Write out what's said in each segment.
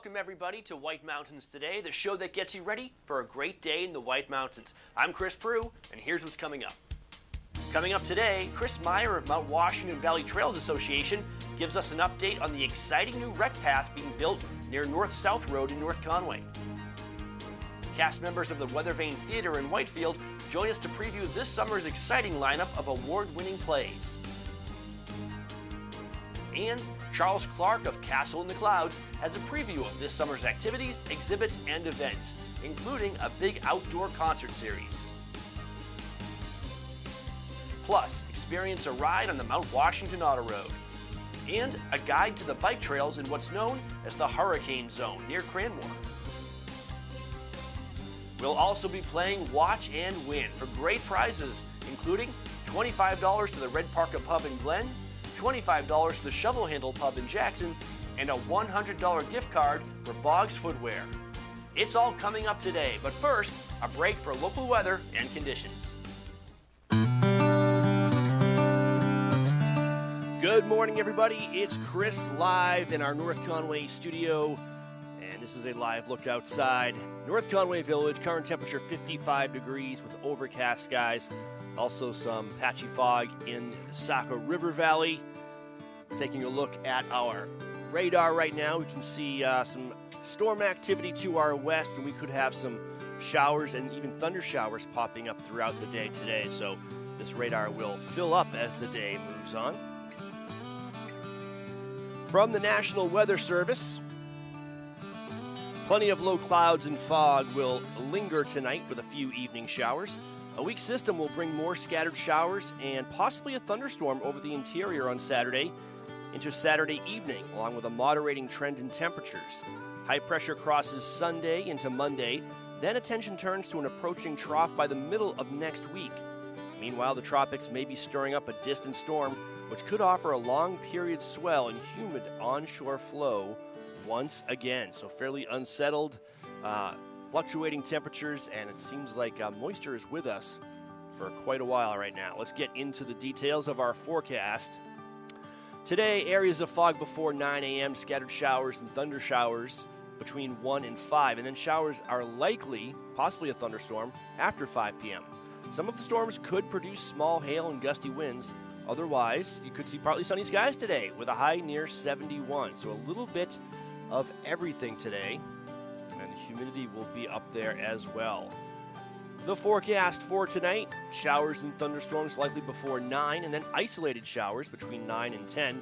welcome everybody to White Mountains Today, the show that gets you ready for a great day in the White Mountains. I'm Chris Prue, and here's what's coming up. Coming up today, Chris Meyer of Mount Washington Valley Trails Association gives us an update on the exciting new rec path being built near North-South Road in North Conway. Cast members of the Weathervane Theater in Whitefield join us to preview this summer's exciting lineup of award-winning plays. And Charles Clark of Castle in the Clouds has a preview of this summer's activities, exhibits, and events, including a big outdoor concert series. Plus, experience a ride on the Mount Washington Auto Road, and a guide to the bike trails in what's known as the Hurricane Zone near Cranmore. We'll also be playing Watch and Win for great prizes, including $25 to the Red Parka Pub in Glen, $25 to the Shovel Handle Pub in Jackson, and a $100 gift card for Boggs Footwear. It's all coming up today, but first, a break for local weather and conditions. Good morning, everybody. It's Chris live in our North Conway studio, and this is a live look outside North Conway Village. Current temperature 55 degrees with overcast skies. Also some patchy fog in the Saco River Valley. Taking a look at our radar right now, we can see some storm activity to our west, and we could have some showers and even thunder showers popping up throughout the day today. So this radar will fill up as the day moves on. From the National Weather Service, plenty of low clouds and fog will linger tonight with a few evening showers. A weak system will bring more scattered showers and possibly a thunderstorm over the interior on Saturday into Saturday evening, along with a moderating trend in temperatures. High pressure crosses Sunday into Monday, then attention turns to an approaching trough by the middle of next week. Meanwhile, the tropics may be stirring up a distant storm, which could offer a long period swell and humid onshore flow once again. So fairly unsettled, fluctuating temperatures, and it seems like moisture is with us for quite a while right now. Let's get into the details of our forecast. Today, areas of fog before 9 a.m., scattered showers and thunder showers between 1 and 5, and then showers are likely, possibly a thunderstorm, after 5 p.m. Some of the storms could produce small hail and gusty winds. Otherwise, you could see partly sunny skies today with a high near 71. So a little bit of everything today, and the humidity will be up there as well. The forecast for tonight, showers and thunderstorms likely before 9, and then isolated showers between 9 and 10.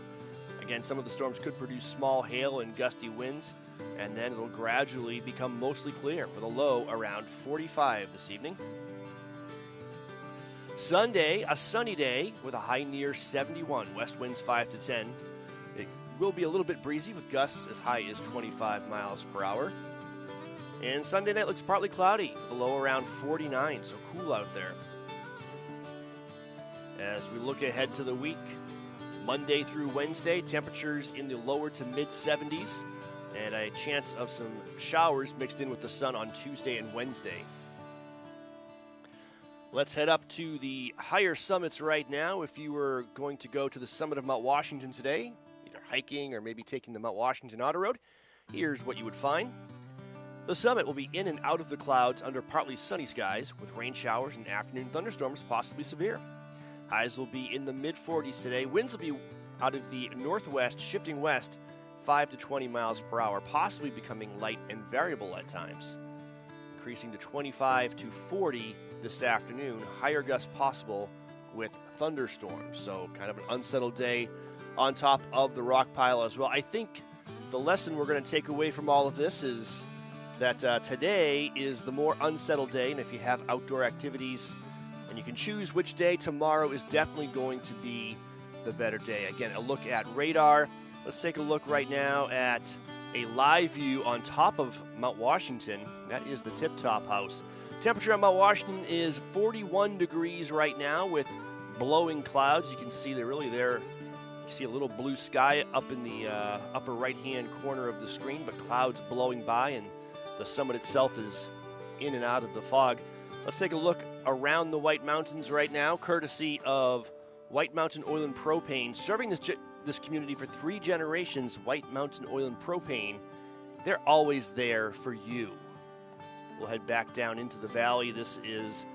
Again, some of the storms could produce small hail and gusty winds, and then it'll gradually become mostly clear with a low around 45 this evening. Sunday, a sunny day with a high near 71, west winds 5 to 10. It will be a little bit breezy with gusts as high as 25 miles per hour. And Sunday night looks partly cloudy, below around 49, so cool out there. As we look ahead to the week, Monday through Wednesday, temperatures in the lower to mid-70s, and a chance of some showers mixed in with the sun on Tuesday and Wednesday. Let's head up to the higher summits right now. If you were going to go to the summit of Mount Washington today, either hiking or maybe taking the Mount Washington Auto Road, here's what you would find. The summit will be in and out of the clouds under partly sunny skies with rain showers and afternoon thunderstorms possibly severe. Highs will be in the mid-40s today. Winds will be out of the northwest, shifting west 5 to 20 miles per hour, possibly becoming light and variable at times. Increasing to 25 to 40 this afternoon, higher gusts possible with thunderstorms. So kind of an unsettled day on top of the rock pile as well. I think the lesson we're going to take away from all of this is that today is the more unsettled day, and if you have outdoor activities and you can choose which day, tomorrow is definitely going to be the better day. Again, a look at radar. Let's take a look right now at a live view on top of Mount Washington. That is the Tip Top House. Temperature on Mount Washington is 41 degrees right now with blowing clouds. You can see they're really there. You see a little blue sky up in the upper right-hand corner of the screen, but clouds blowing by, and the summit itself is in and out of the fog. Let's take a look around the White Mountains right now, courtesy of White Mountain Oil and Propane. Serving this community for 3 generations, White Mountain Oil and Propane they're always there for you. We'll head back down into the valley. This is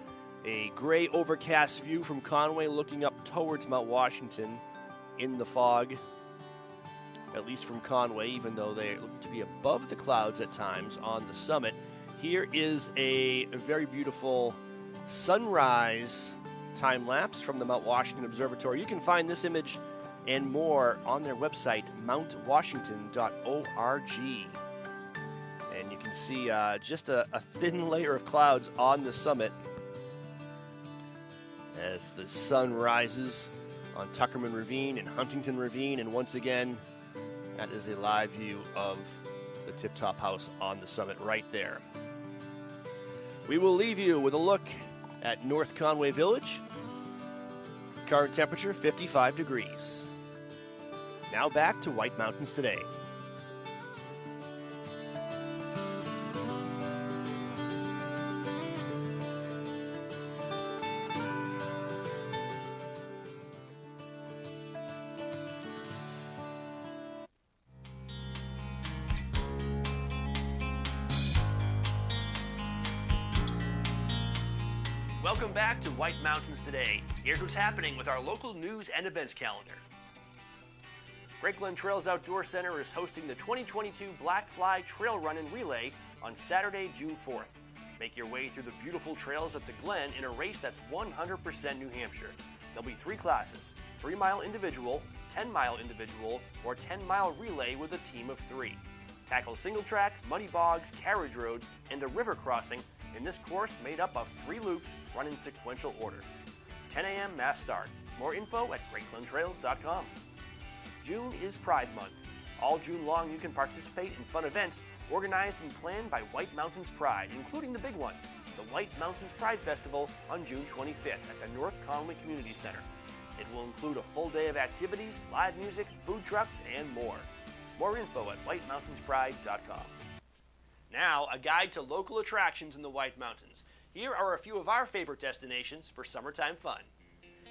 a gray overcast view from Conway looking up towards Mount Washington in the fog, at least from Conway, even though they look to be above the clouds at times on the summit. Here is a very beautiful sunrise time lapse from the Mount Washington Observatory. You can find this image and more on their website, mountwashington.org. And you can see just a thin layer of clouds on the summit as the sun rises on Tuckerman Ravine and Huntington Ravine. And once again, that is a live view of the Tip Top House on the summit right there. We will leave you with a look at North Conway Village. Current temperature 55 degrees. Now back to White Mountains Today. Welcome back to White Mountains Today. Here's what's happening with our local news and events calendar. Great Glen Trails Outdoor Center is hosting the 2022 Black Fly Trail Run and Relay on Saturday, June 4th. Make your way through the beautiful trails at the Glen in a race that's 100% New Hampshire. There'll be 3 classes, 3-mile individual, 10-mile individual, or 10-mile relay with a team of 3. Tackle single track, muddy bogs, carriage roads, and a river crossing in this course made up of 3 loops run in sequential order. 10 a.m. mass start. More info at greatglentrails.com. June is Pride Month. All June long you can participate in fun events organized and planned by White Mountains Pride, including the big one, the White Mountains Pride Festival on June 25th at the North Conway Community Center. It will include a full day of activities, live music, food trucks, and more. More info at whitemountainspride.com. Now, a guide to local attractions in the White Mountains. Here are a few of our favorite destinations for summertime fun.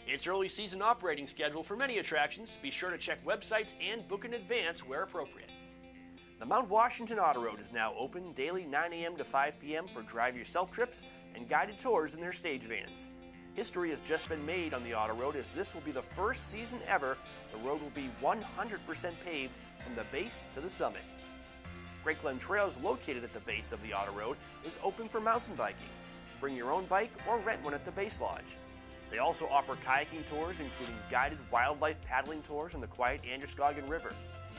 It's early season operating schedule for many attractions. Be sure to check websites and book in advance where appropriate. The Mount Washington Auto Road is now open daily 9 a.m. to 5 p.m. for drive yourself trips and guided tours in their stage vans. History has just been made on the Auto Road, as this will be the first season ever the road will be 100% paved from the base to the summit. Great Glen Trails, located at the base of the Auto Road, is open for mountain biking. Bring your own bike or rent one at the Base Lodge. They also offer kayaking tours, including guided wildlife paddling tours on the quiet Androscoggin River.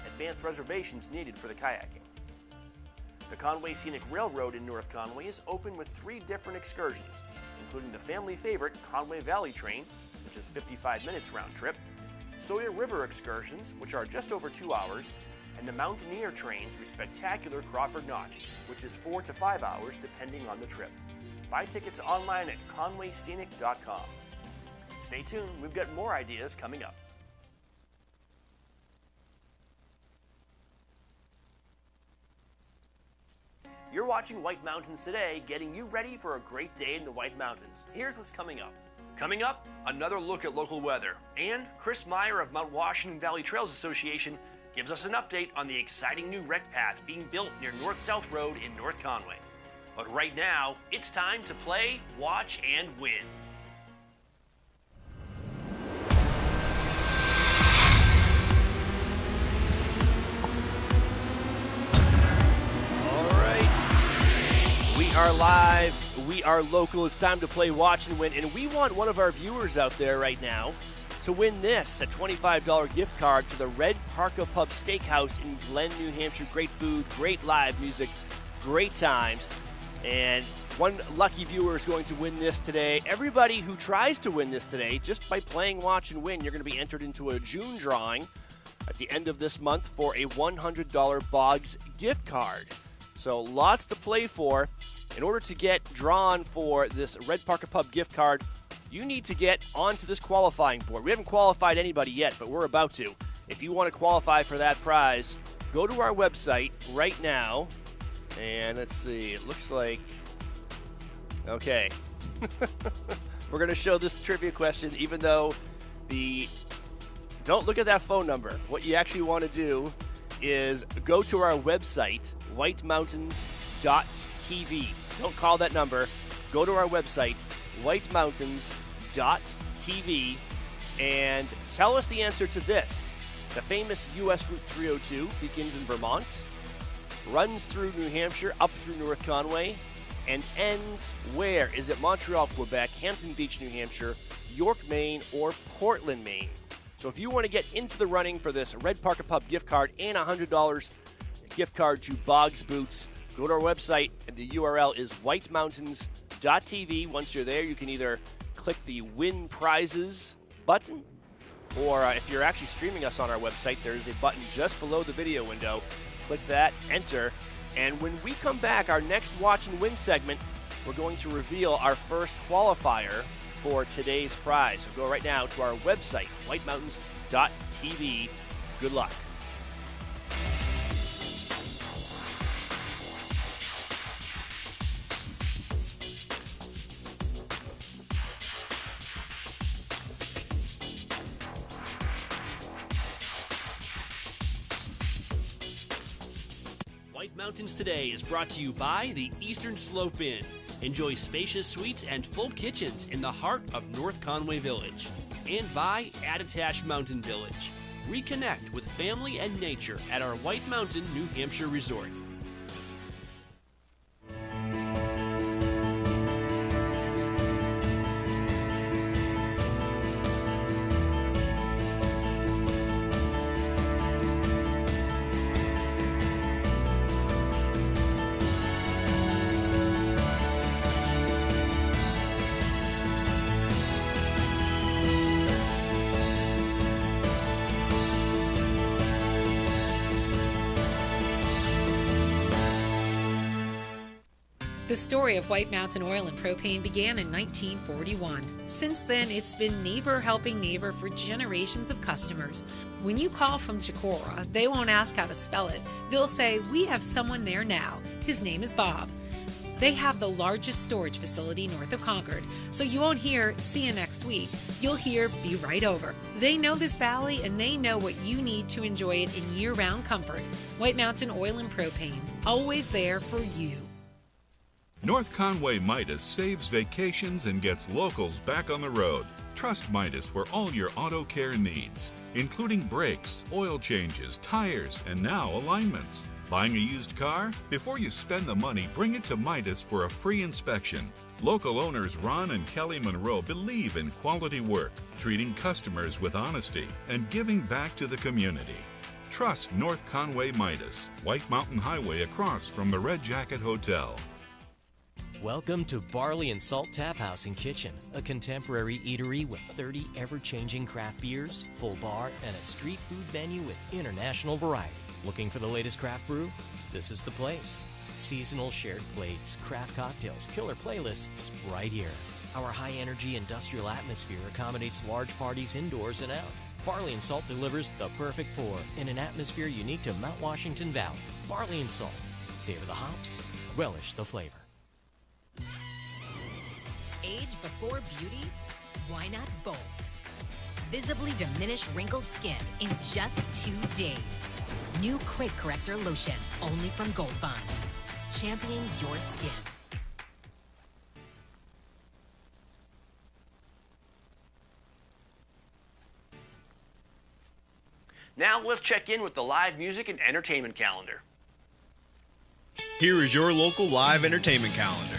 Advanced reservations needed for the kayaking. The Conway Scenic Railroad in North Conway is open with 3 different excursions, including the family favorite Conway Valley Train, which is 55 minutes round trip, Sawyer River excursions, which are just over 2 hours, and the Mountaineer Train through spectacular Crawford Notch, which is 4 to 5 hours depending on the trip. Buy tickets online at conwayscenic.com. Stay tuned, we've got more ideas coming up. You're watching White Mountains Today, getting you ready for a great day in the White Mountains. Here's what's coming up. Coming up, another look at local weather. And Chris Meyer of Mount Washington Valley Trails Association gives us an update on the exciting new rec path being built near North-South Road in North Conway. But right now, it's time to play, watch, and win. We are live, we are local, it's time to play Watch and Win, and we want one of our viewers out there right now to win this, a $25 gift card to the Red Parka Pub Steakhouse in Glen, New Hampshire. Great food, great live music, great times, and one lucky viewer is going to win this today. Everybody who tries to win this today, just by playing Watch and Win, you're going to be entered into a June drawing at the end of this month for a $100 Boggs gift card. So lots to play for. In order to get drawn for this Red Parka Pub gift card, you need to get onto this qualifying board. We haven't qualified anybody yet, but we're about to. If you want to qualify for that prize, go to our website right now. And let's see, it looks like... Okay. We're going to show this trivia question, even though don't look at that phone number. What you actually want to do is go to our website, whitemountains.tv. Don't call that number. Go to our website, whitemountains.tv, and tell us the answer to this. The famous U.S. Route 302 begins in Vermont, runs through New Hampshire, up through North Conway, and ends where? Is it Montreal, Quebec, Hampton Beach, New Hampshire, York, Maine, or Portland, Maine? So if you want to get into the running for this Red Parker Pub gift card and $100 gift card to Boggs Boots, go to our website, and the URL is whitemountains.tv. Once you're there, you can either click the Win Prizes button, or if you're actually streaming us on our website, there's a button just below the video window. Click that, enter, and when we come back, our next Watch and Win segment, we're going to reveal our first qualifier for today's prize. So go right now to our website, whitemountains.tv. Good luck. White Mountains Today is brought to you by the Eastern Slope Inn. Enjoy spacious suites and full kitchens in the heart of North Conway Village. And by Attitash Mountain Village. Reconnect with family and nature at our White Mountain, New Hampshire resort. The story of White Mountain Oil and Propane began in 1941. Since then, it's been neighbor helping neighbor for generations of customers. When you call from Chicora, they won't ask how to spell it. They'll say, "We have someone there now. His name is Bob." They have the largest storage facility north of Concord, so you won't hear, "See you next week." You'll hear, "Be right over." They know this valley, and they know what you need to enjoy it in year-round comfort. White Mountain Oil and Propane, always there for you. North Conway Midas saves vacations and gets locals back on the road. Trust Midas for all your auto care needs, including brakes, oil changes, tires, and now alignments. Buying a used car? Before you spend the money, bring it to Midas for a free inspection. Local owners Ron and Kelly Monroe believe in quality work, treating customers with honesty, and giving back to the community. Trust North Conway Midas, White Mountain Highway across from the Red Jacket Hotel. Welcome to Barley and Salt Tap House and Kitchen, a contemporary eatery with 30 ever-changing craft beers, full bar, and a street food menu with international variety. Looking for the latest craft brew? This is the place. Seasonal shared plates, craft cocktails, killer playlists, right here. Our high-energy industrial atmosphere accommodates large parties indoors and out. Barley and Salt delivers the perfect pour in an atmosphere unique to Mount Washington Valley. Barley and Salt. Savor the hops, relish the flavor. Age before beauty? Why not both? Visibly diminish wrinkled skin in just 2 days. New Crate Corrector Lotion, only from Gold Bond. Champion your skin. Now let's check in with the live music and entertainment calendar. Here is your local live entertainment calendar.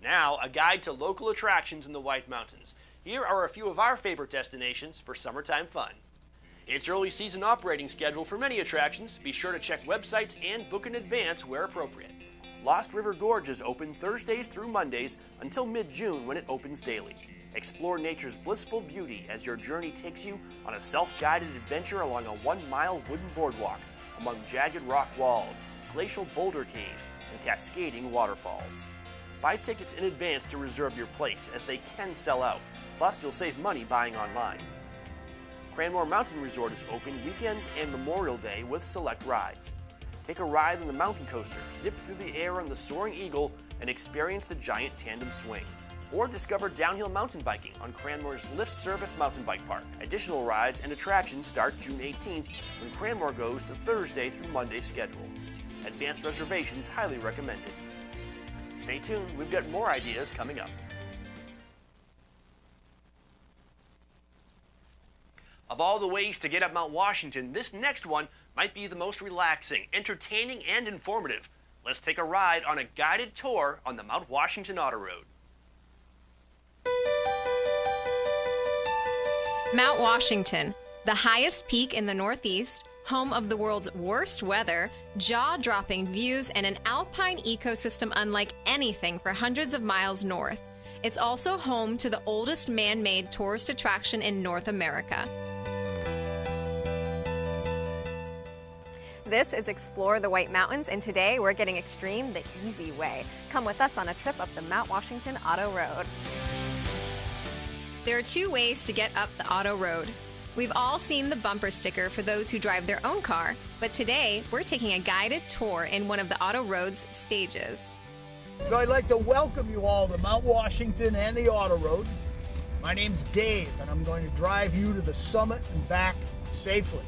Now, a guide to local attractions in the White Mountains. Here are a few of our favorite destinations for summertime fun. It's early season operating schedule for many attractions. Be sure to check websites and book in advance where appropriate. Lost River Gorge is open Thursdays through Mondays until mid-June when it opens daily. Explore nature's blissful beauty as your journey takes you on a self-guided adventure along a 1-mile wooden boardwalk among jagged rock walls. glacial boulder caves and cascading waterfalls. Buy tickets in advance to reserve your place, as they can sell out. Plus, you'll save money buying online. Cranmore Mountain Resort is open weekends and Memorial Day with select rides. Take a ride on the mountain coaster, zip through the air on the Soaring Eagle, and experience the giant tandem swing. Or discover downhill mountain biking on Cranmore's Lift Service Mountain Bike Park. Additional rides and attractions start June 18th, when Cranmore goes to Thursday through Monday schedule. Advanced reservations highly recommended. Stay tuned, we've got more ideas coming up. Of all the ways to get up Mount Washington, this next one might be the most relaxing, entertaining, and informative. Let's take a ride on a guided tour on the Mount Washington Auto Road. Mount Washington, the highest peak in the Northeast, home of the world's worst weather, jaw-dropping views, and an alpine ecosystem unlike anything for hundreds of miles north. It's also home to the oldest man-made tourist attraction in North America. This is Explore the White Mountains, and today we're getting extreme the easy way. Come with us on a trip up the Mount Washington Auto Road. There are two ways to get up the Auto Road. We've all seen the bumper sticker for those who drive their own car, but today we're taking a guided tour in one of the Auto Road's stages. So I'd like to welcome you all to Mount Washington and the Auto Road. My name's Dave, and I'm going to drive you to the summit and back safely.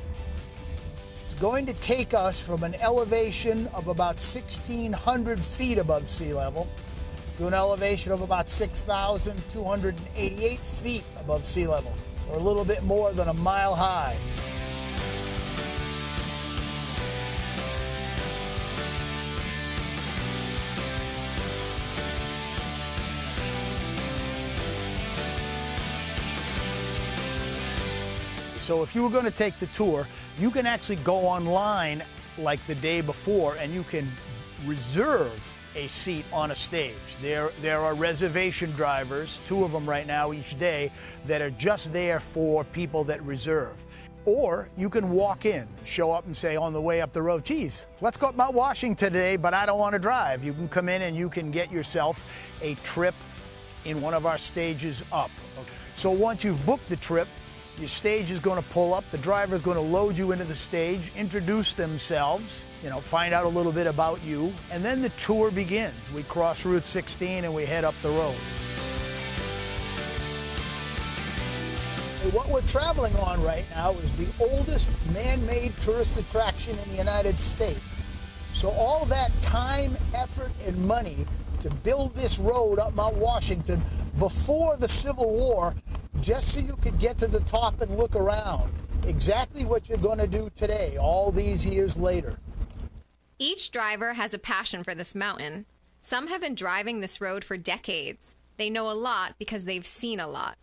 It's going to take us from an elevation of about 1,600 feet above sea level to an elevation of about 6,288 feet above sea level, or a little bit more than a mile high. So if you were going to take the tour, you can actually go online like the day before and you can reserve a seat on a stage. There are reservation drivers, 2 of them right now each day, that are just there for people that reserve. Or you can walk in, show up and say on the way up the road, geez, let's go up Mount Washington today, but I don't want to drive. You can come in and you can get yourself a trip in one of our stages up. So once you've booked the trip, your stage is going to pull up, the driver is going to load you into the stage, introduce themselves, find out a little bit about you, and then the tour begins. We cross Route 16 and we head up the road. What we're traveling on right now is the oldest man-made tourist attraction in the United States. So all that time, effort, and money to build this road up Mount Washington before the Civil War, just so you could get to the top and look around. Exactly what you're going to do today, all these years later. Each driver has a passion for this mountain. Some have been driving this road for decades. They know a lot because they've seen a lot.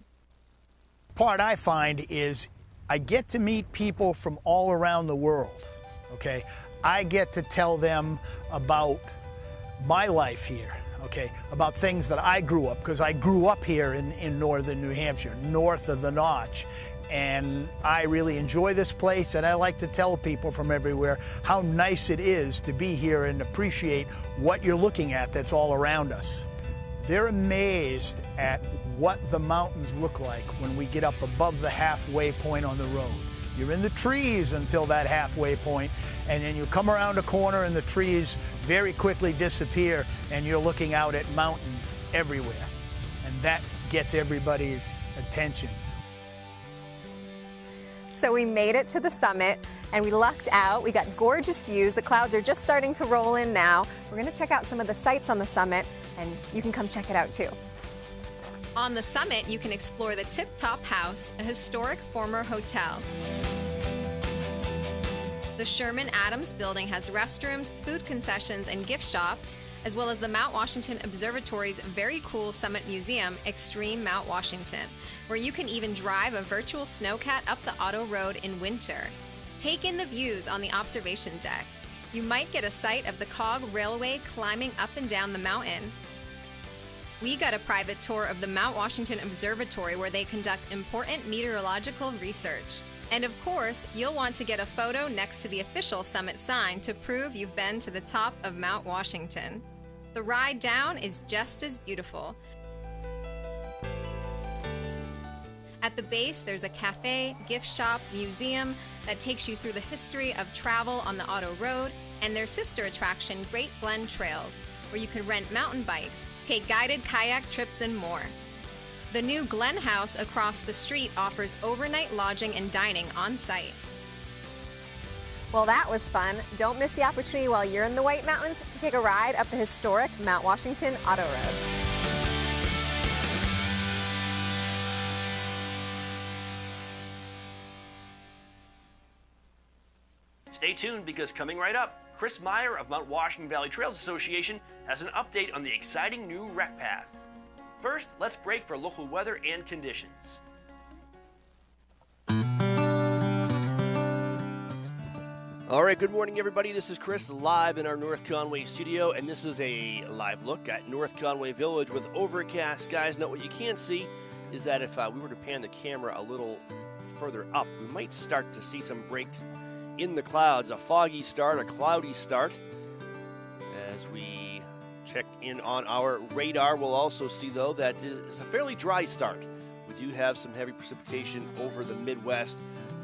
Part I find is I get to meet people from all around the world, okay? I get to tell them about my life here, okay, about things that I grew up, because I grew up here in northern New Hampshire, north of the Notch. And I really enjoy this place, and I like to tell people from everywhere how nice it is to be here and appreciate what you're looking at that's all around us. They're amazed at what the mountains look like when we get up above the halfway point on the road. You're in the trees until that halfway point, and then you come around a corner and the trees very quickly disappear, and you're looking out at mountains everywhere. And that gets everybody's attention. So we made it to the summit and we lucked out. We got gorgeous views. The clouds are just starting to roll in now. We're going to check out some of the sights on the summit, and you can come check it out too. On the summit, you can explore the Tip Top House, a historic former hotel. The Sherman Adams building has restrooms, food concessions, and gift shops, as well as the Mount Washington Observatory's very cool Summit Museum, Extreme Mount Washington, where you can even drive a virtual snowcat up the Auto Road in winter. Take in the views on the observation deck. You might get a sight of the Cog Railway climbing up and down the mountain. We got a private tour of the Mount Washington Observatory, where they conduct important meteorological research. And of course, you'll want to get a photo next to the official summit sign to prove you've been to the top of Mount Washington. The ride down is just as beautiful. At the base, there's a cafe, gift shop, museum that takes you through the history of travel on the Auto Road, and their sister attraction, Great Glen Trails, where you can rent mountain bikes, take guided kayak trips, and more. The new Glen House across the street offers overnight lodging and dining on site. Well, that was fun. Don't miss the opportunity while you're in the White Mountains to take a ride up the historic Mount Washington Auto Road. Stay tuned because coming right up, Chris Meyer of Mount Washington Valley Trails Association has an update on the exciting new rec path. First, let's break for local weather and conditions. All right, good morning, everybody. This is Chris live in our North Conway studio, and this is a live look at North Conway Village with overcast skies. Now, what you can't see is that if we were to pan the camera a little further up, we might start to see some breaks in the clouds. A foggy start, a cloudy start. As we check in on our radar, we'll also see, though, that it's a fairly dry start. We do have some heavy precipitation over the Midwest,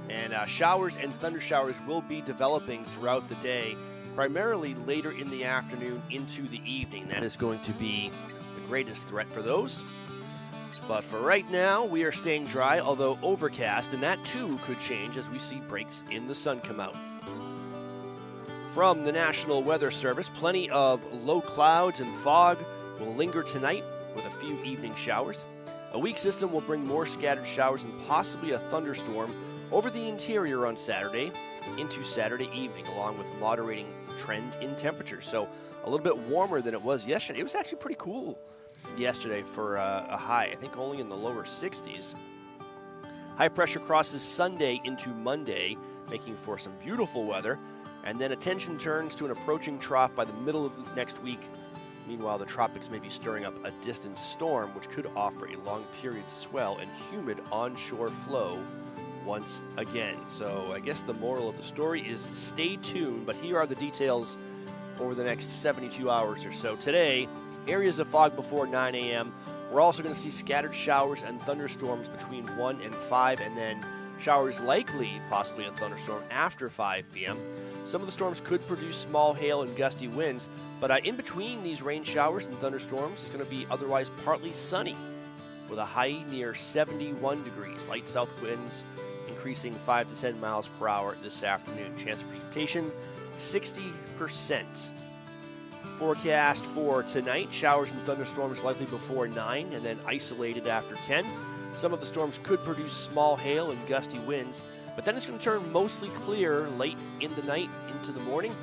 and showers and thunder showers will be developing throughout the day, primarily later in the afternoon into the evening. That is going to be the greatest threat for those. But for right now, we are staying dry, although overcast, and that too could change as we see breaks in the sun come out. From the National Weather Service, plenty of low clouds and fog will linger tonight with a few evening showers. A weak system will bring more scattered showers and possibly a thunderstorm over the interior on Saturday into Saturday evening, along with moderating trend in temperature. So a little bit warmer than it was yesterday. It was actually pretty cool yesterday for a high, I think only in the lower 60s. High pressure crosses Sunday into Monday, making for some beautiful weather, and then attention turns to an approaching trough by the middle of next week. Meanwhile, the tropics may be stirring up a distant storm, which could offer a long period swell and humid onshore flow once again. So I guess the moral of the story is stay tuned, but here are the details over the next 72 hours or so. Today, areas of fog before 9 a.m. We're also going to see scattered showers and thunderstorms between 1 and 5, and then showers likely, possibly a thunderstorm after 5 p.m. Some of the storms could produce small hail and gusty winds, but in between these rain showers and thunderstorms, it's going to be otherwise partly sunny with a high near 71 degrees. Light south winds increasing 5 to 10 miles per hour this afternoon. Chance of precipitation, 60%. Forecast for tonight, showers and thunderstorms likely before 9 and then isolated after 10. Some of the storms could produce small hail and gusty winds, but then it's going to turn mostly clear late in the night into the morning.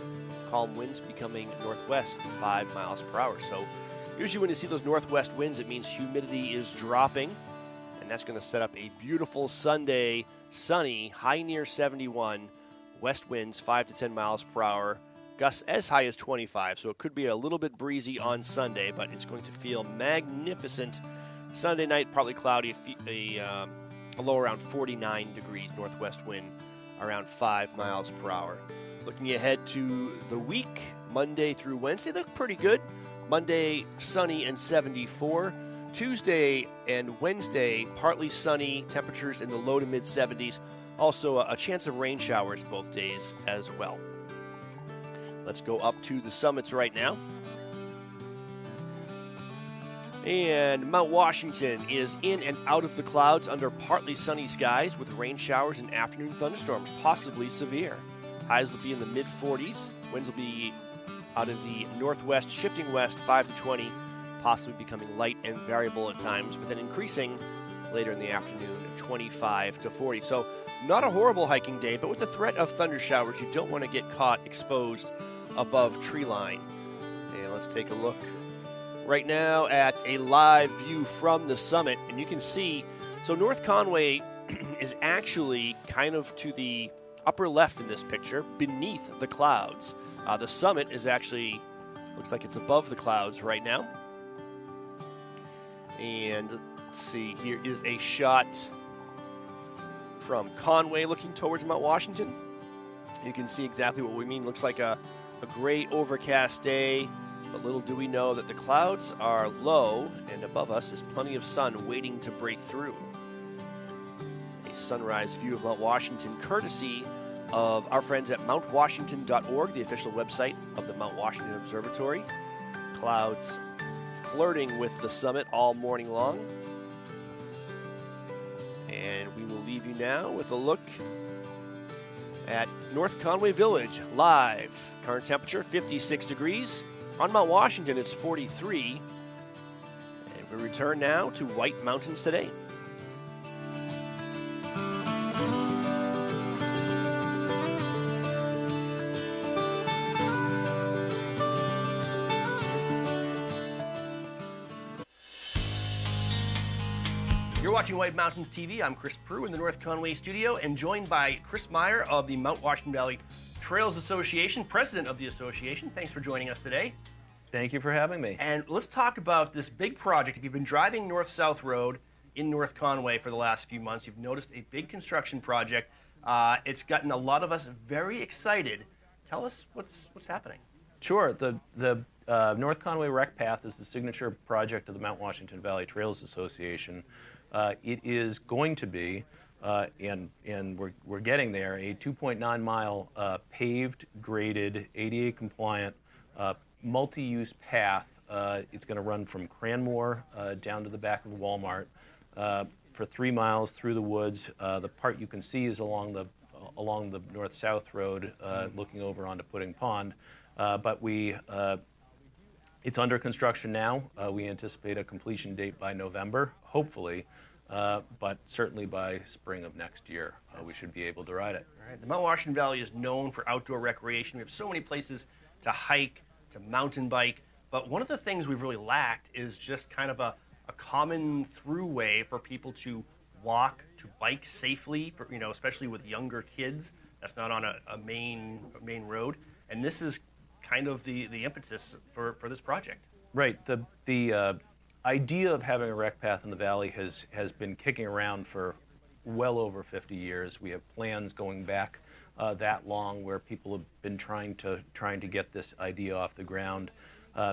Calm winds becoming northwest 5 miles per hour. So usually when you see those northwest winds, it means humidity is dropping, and that's going to set up a beautiful Sunday, sunny, high near 71, west winds 5 to 10 miles per hour. Gusts as high as 25, so it could be a little bit breezy on Sunday, but it's going to feel magnificent. Sunday night, partly cloudy, a low around 49 degrees, northwest wind around 5 miles per hour. Looking ahead to the week, Monday through Wednesday look pretty good. Monday, sunny and 74. Tuesday and Wednesday, partly sunny, temperatures in the low to mid 70s. Also, a chance of rain showers both days as well. Let's go up to the summits right now. And Mount Washington is in and out of the clouds under partly sunny skies with rain showers and afternoon thunderstorms, possibly severe. Highs will be in the mid-40s. Winds will be out of the northwest, shifting west 5 to 20, possibly becoming light and variable at times, but then increasing later in the afternoon, 25 to 40. So not a horrible hiking day, but with the threat of thunder showers, you don't want to get caught exposed above tree line. And let's take a look right now at a live view from the summit, and you can see, so North Conway is actually kind of to the upper left in this picture, beneath the clouds. The summit is actually, looks like it's above the clouds right now. And let's see, here is a shot from Conway looking towards Mount Washington. You can see exactly what we mean. Looks like a gray overcast day, but little do we know that the clouds are low, and above us is plenty of sun waiting to break through. A sunrise view of Mount Washington, courtesy of our friends at mountwashington.org, the official website of the Mount Washington Observatory. Clouds flirting with the summit all morning long. And we will leave you now with a look at North Conway Village live. Current temperature 56 degrees. On Mount Washington, it's 43. And we return now to White Mountains Today. You're watching White Mountains TV. I'm Chris Prue in the North Conway studio and joined by Chris Meyer of the Mount Washington Valley Trails Association, president of the association. Thanks for joining us today. Thank you for having me. And let's talk about this big project. If you've been driving North-South Road in North Conway for the last few months, you've noticed a big construction project. It's gotten a lot of us very excited. Tell us what's happening. Sure. The North Conway Rec Path is the signature project of the Mount Washington Valley Trails Association. It is going to be, and we're getting there, a 2.9-mile paved, graded, ADA compliant, multi-use path. It's going to run from Cranmore down to the back of Walmart for 3 miles through the woods. The part you can see is along the north-south road, looking over onto Pudding Pond. But it's under construction now. We anticipate a completion date by November, hopefully, but certainly by spring of next year, we should be able to ride it. All right. The Mount Washington Valley is known for outdoor recreation. We have so many places to hike, to mountain bike, but one of the things we've really lacked is just kind of a common throughway for people to walk, to bike safely, for, especially with younger kids. That's not on a main road, and this is kind of the impetus for this project. Right. The idea of having a rec path in the valley has been kicking around for well over 50 years. We have plans going back that long where people have been trying to get this idea off the ground.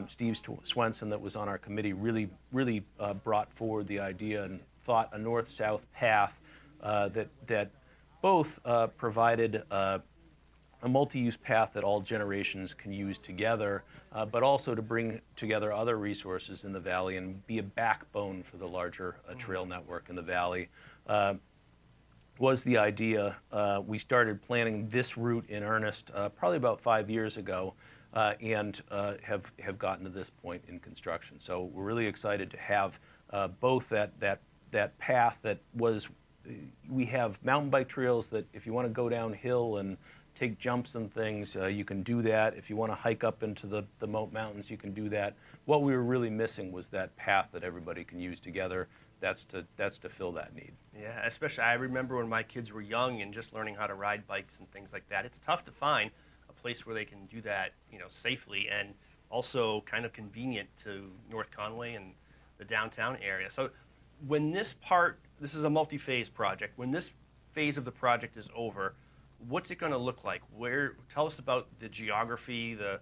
Steve Swenson, that was on our committee, really brought forward the idea and thought a north-south path that both provided a multi-use path that all generations can use together, but also to bring together other resources in the valley and be a backbone for the larger trail network in the valley. Was the idea. We started planning this route in earnest probably about 5 years ago, and have gotten to this point in construction. So we're really excited to have both that path that was. We have mountain bike trails that if you want to go downhill and take jumps and things, you can do that. If you want to hike up into the Moat Mountains, you can do that. What we were really missing was that path that everybody can use together. That's to fill that need. Yeah, especially I remember when my kids were young and just learning how to ride bikes and things like that. It's tough to find a place where they can do that, safely and also kind of convenient to North Conway and the downtown area. So when this is a multi-phase project. When this phase of the project is over, what's it going to look like? Tell us about the geography, the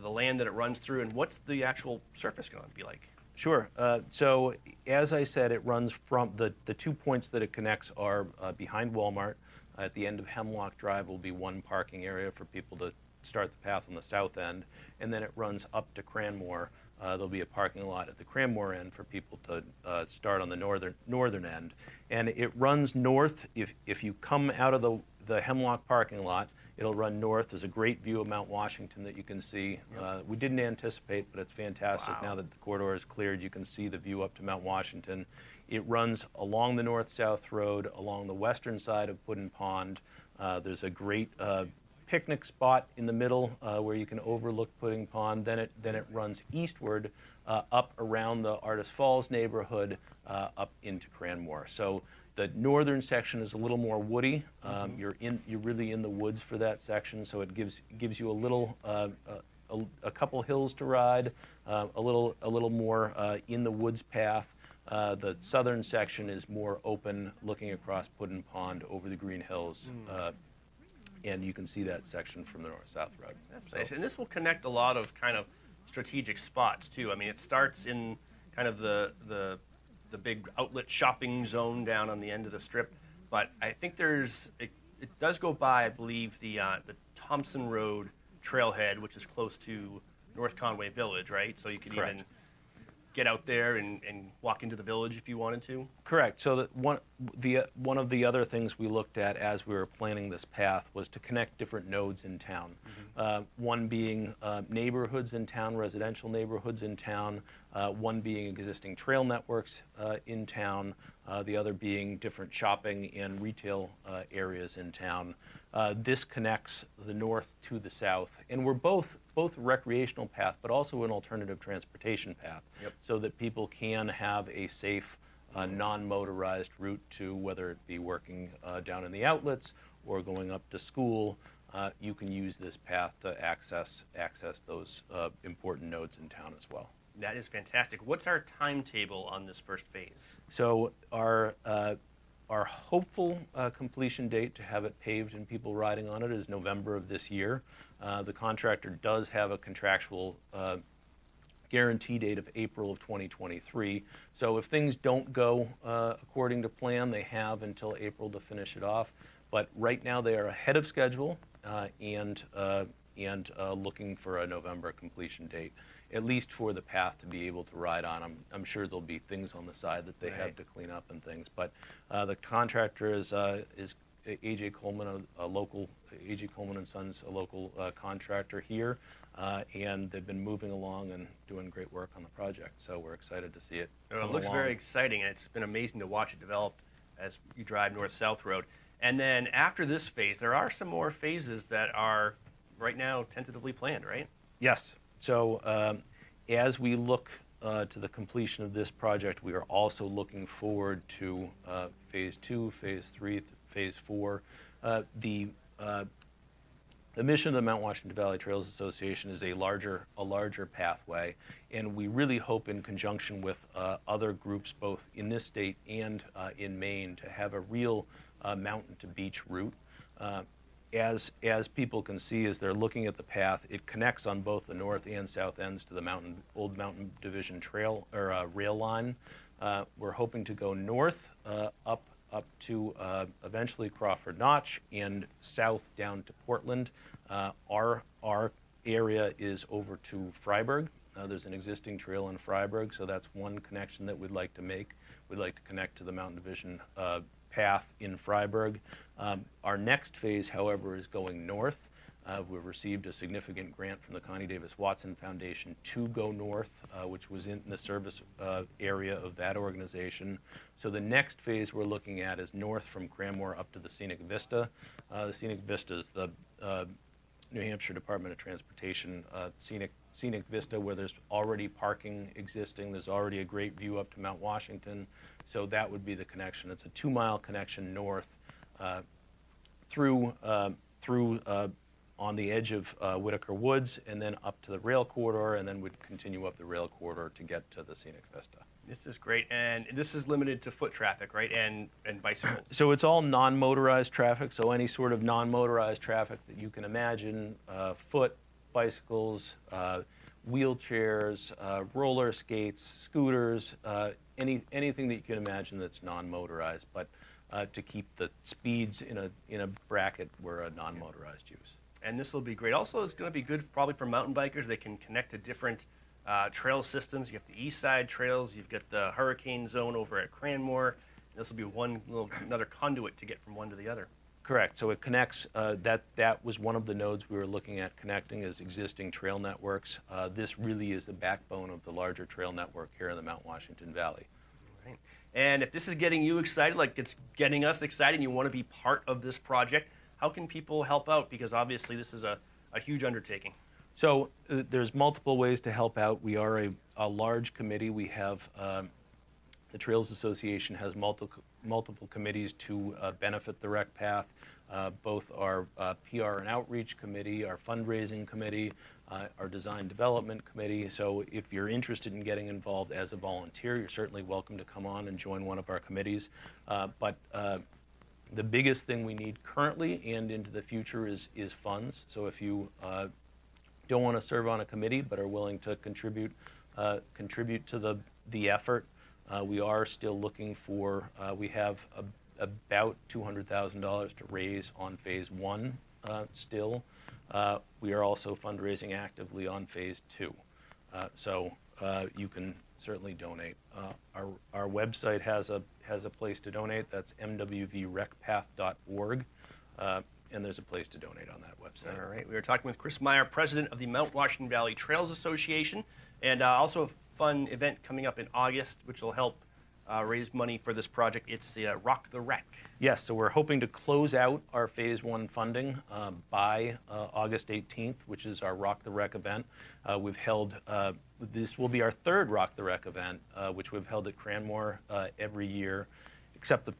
land that it runs through, and what's the actual surface going to be like? Sure. So as I said, it runs from the 2 points that it connects are behind Walmart. At the end of Hemlock Drive will be one parking area for people to start the path on the south end, and then it runs up to Cranmore. There'll be a parking lot at the Cranmore end for people to start on the northern end. And it runs north. If you come out of the Hemlock parking lot, it'll run north. There's a great view of Mount Washington that you can see. We didn't anticipate, but it's fantastic. Wow. Now that the corridor is cleared, you can see the view up to Mount Washington. It runs along the north-south road, along the western side of Pudding Pond. There's a great picnic spot in the middle where you can overlook Pudding Pond. Then it runs eastward up around the Artist Falls neighborhood up into Cranmore. So the northern section is a little more woody. You're really in the woods for that section, so it gives you a little a couple hills to ride, a little more in the woods path. The southern section is more open, looking across Puddin Pond over the Green Hills, and you can see that section from the north-south road. That's nice. And this will connect a lot of kind of strategic spots too. I mean, it starts in kind of the big outlet shopping zone down on the end of the strip, but I think it does go by, I believe, the Thompson Road trailhead, which is close to North Conway Village, right? So you could Correct. even get out there and walk into the village if you wanted to. Correct. So one of the other things we looked at as we were planning this path was to connect different nodes in town. One being neighborhoods in town, residential neighborhoods in town. One being existing trail networks in town. The other being different shopping and retail areas in town. This connects the north to the south, and we're both a recreational path, but also an alternative transportation path, so that people can have a safe, non-motorized route to whether it be working down in the outlets or going up to school. You can use this path to access those important nodes in town as well. That is fantastic. What's our timetable on this first phase? So our hopeful completion date to have it paved and people riding on it is November of this year. The contractor does have a contractual guarantee date of April of 2023. So if things don't go according to plan, they have until April to finish it off. But right now they are ahead of schedule and looking for a November completion date, at least for the path to be able to ride on. I'm sure there'll be things on the side that they have to clean up and things, but the contractor is A.J. Coleman, a local A.J. Coleman and Sons, a local contractor here, and they've been moving along and doing great work on the project. So we're excited to see it. It looks very exciting, and it's been amazing to watch it develop as you drive north-south road. And then after this phase, there are some more phases that are right now tentatively planned, right? Yes. So as we look to the completion of this project, we are also looking forward to phase 2, phase 3, phase 4. The mission of the Mount Washington Valley Trails Association is a larger pathway, and we really hope, in conjunction with other groups both in this state and in Maine, to have a real mountain to beach route. As people can see as they're looking at the path, it connects on both the north and south ends to the old Mountain Division Trail or rail line. We're hoping to go north up to eventually Crawford Notch and south down to Portland. Our area is over to Fryeburg. There's an existing trail in Fryeburg, so that's one connection that we'd like to make. We'd like to connect to the Mountain Division path in Fryeburg. Our next phase, however, is going north. We've received a significant grant from the Connie Davis Watson Foundation to go north, which was in the service area of that organization. So the next phase we're looking at is north from Cranmore up to the Scenic Vista. The Scenic Vista is the New Hampshire Department of Transportation Scenic Vista, where there's already parking existing. There's already a great view up to Mount Washington. So that would be the connection. It's a 2-mile connection north through on the edge of Whitaker Woods, and then up to the rail corridor, and then would continue up the rail corridor to get to the Scenic Vista. This is great, and this is limited to foot traffic, right, and bicycles? So it's all non-motorized traffic, so any sort of non-motorized traffic that you can imagine, foot, bicycles, wheelchairs, roller skates, scooters, anything that you can imagine that's non-motorized, but to keep the speeds in a bracket where a non-motorized use. And this will be great. Also, it's going to be good probably for mountain bikers. They can connect to different trail systems. You have the east side trails. You've got the hurricane zone over at Cranmore. This will be another conduit to get from one to the other. Correct. So it connects. That was one of the nodes we were looking at connecting as existing trail networks. This really is the backbone of the larger trail network here in the Mount Washington Valley. Right. And if this is getting you excited, like it's getting us excited, and you want to be part of this project, how can people help out? Because obviously this is a huge undertaking. So there's multiple ways to help out. We are a large committee. We have the Trails Association has multiple committees to benefit the rec path. both our PR and outreach committee, our fundraising committee, our design development committee. So if you're interested in getting involved as a volunteer, you're certainly welcome to come on and join one of our committees. But the biggest thing we need currently and into the future is funds. So if you don't want to serve on a committee but are willing to contribute to the effort, we are still looking for, we have about $200,000 to raise on phase 1 still. We are also fundraising actively on phase 2. So you can certainly donate. Our website has a place to donate. That's mwvrecpath.org. And there's a place to donate on that website. All right. We were talking with Chris Meyer, president of the Mount Washington Valley Trails Association, and also a fun event coming up in August, which will help raise money for this project. It's the Rock the Wreck. Yes, so we're hoping to close out our phase 1 funding by August 18th, which is our Rock the Wreck event. We've held, this will be our 3rd Rock the Wreck event, which we've held at Cranmore every year. Except the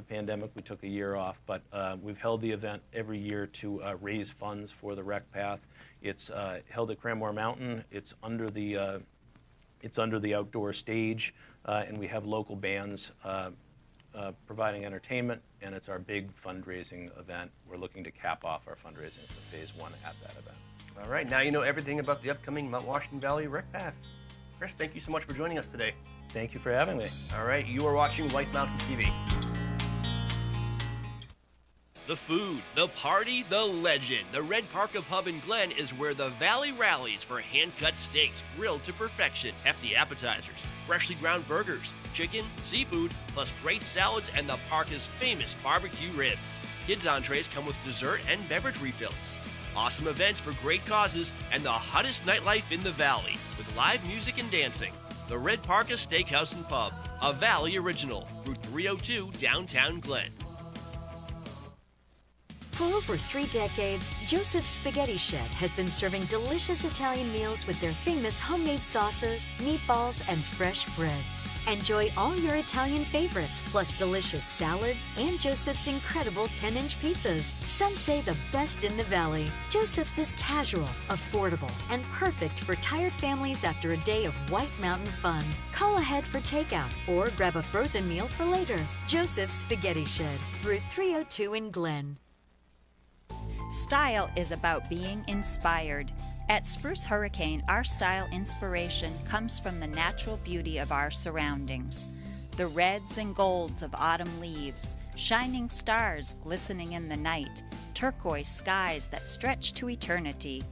pandemic, we took a year off, but we've held the event every year to raise funds for the Wreck Path. It's held at Cranmore Mountain. It's under the outdoor stage, and we have local bands providing entertainment, and it's our big fundraising event. We're looking to cap off our fundraising for phase 1 at that event. All right, now you know everything about the upcoming Mount Washington Valley Wreck Path. Chris, thank you so much for joining us today. Thank you for having me. All right, you are watching White Mountains TV. The food, the party, the legend. The Red Parka Pub in Glen is where the Valley rallies for hand-cut steaks grilled to perfection, hefty appetizers, freshly ground burgers, chicken, seafood, plus great salads and the Parka's famous barbecue ribs. Kids' entrees come with dessert and beverage refills. Awesome events for great causes and the hottest nightlife in the Valley with live music and dancing. The Red Parka Steakhouse and Pub, a Valley original, Route 302, downtown Glen. For over 3 decades, Joseph's Spaghetti Shed has been serving delicious Italian meals with their famous homemade sauces, meatballs, and fresh breads. Enjoy all your Italian favorites, plus delicious salads and Joseph's incredible 10-inch pizzas. Some say the best in the Valley. Joseph's is casual, affordable, and perfect for tired families after a day of White Mountain fun. Call ahead for takeout or grab a frozen meal for later. Joseph's Spaghetti Shed, Route 302 in Glen. Style is about being inspired. At Spruce Hurricane, our style inspiration comes from the natural beauty of our surroundings. The reds and golds of autumn leaves, shining stars glistening in the night, turquoise skies that stretch to eternity.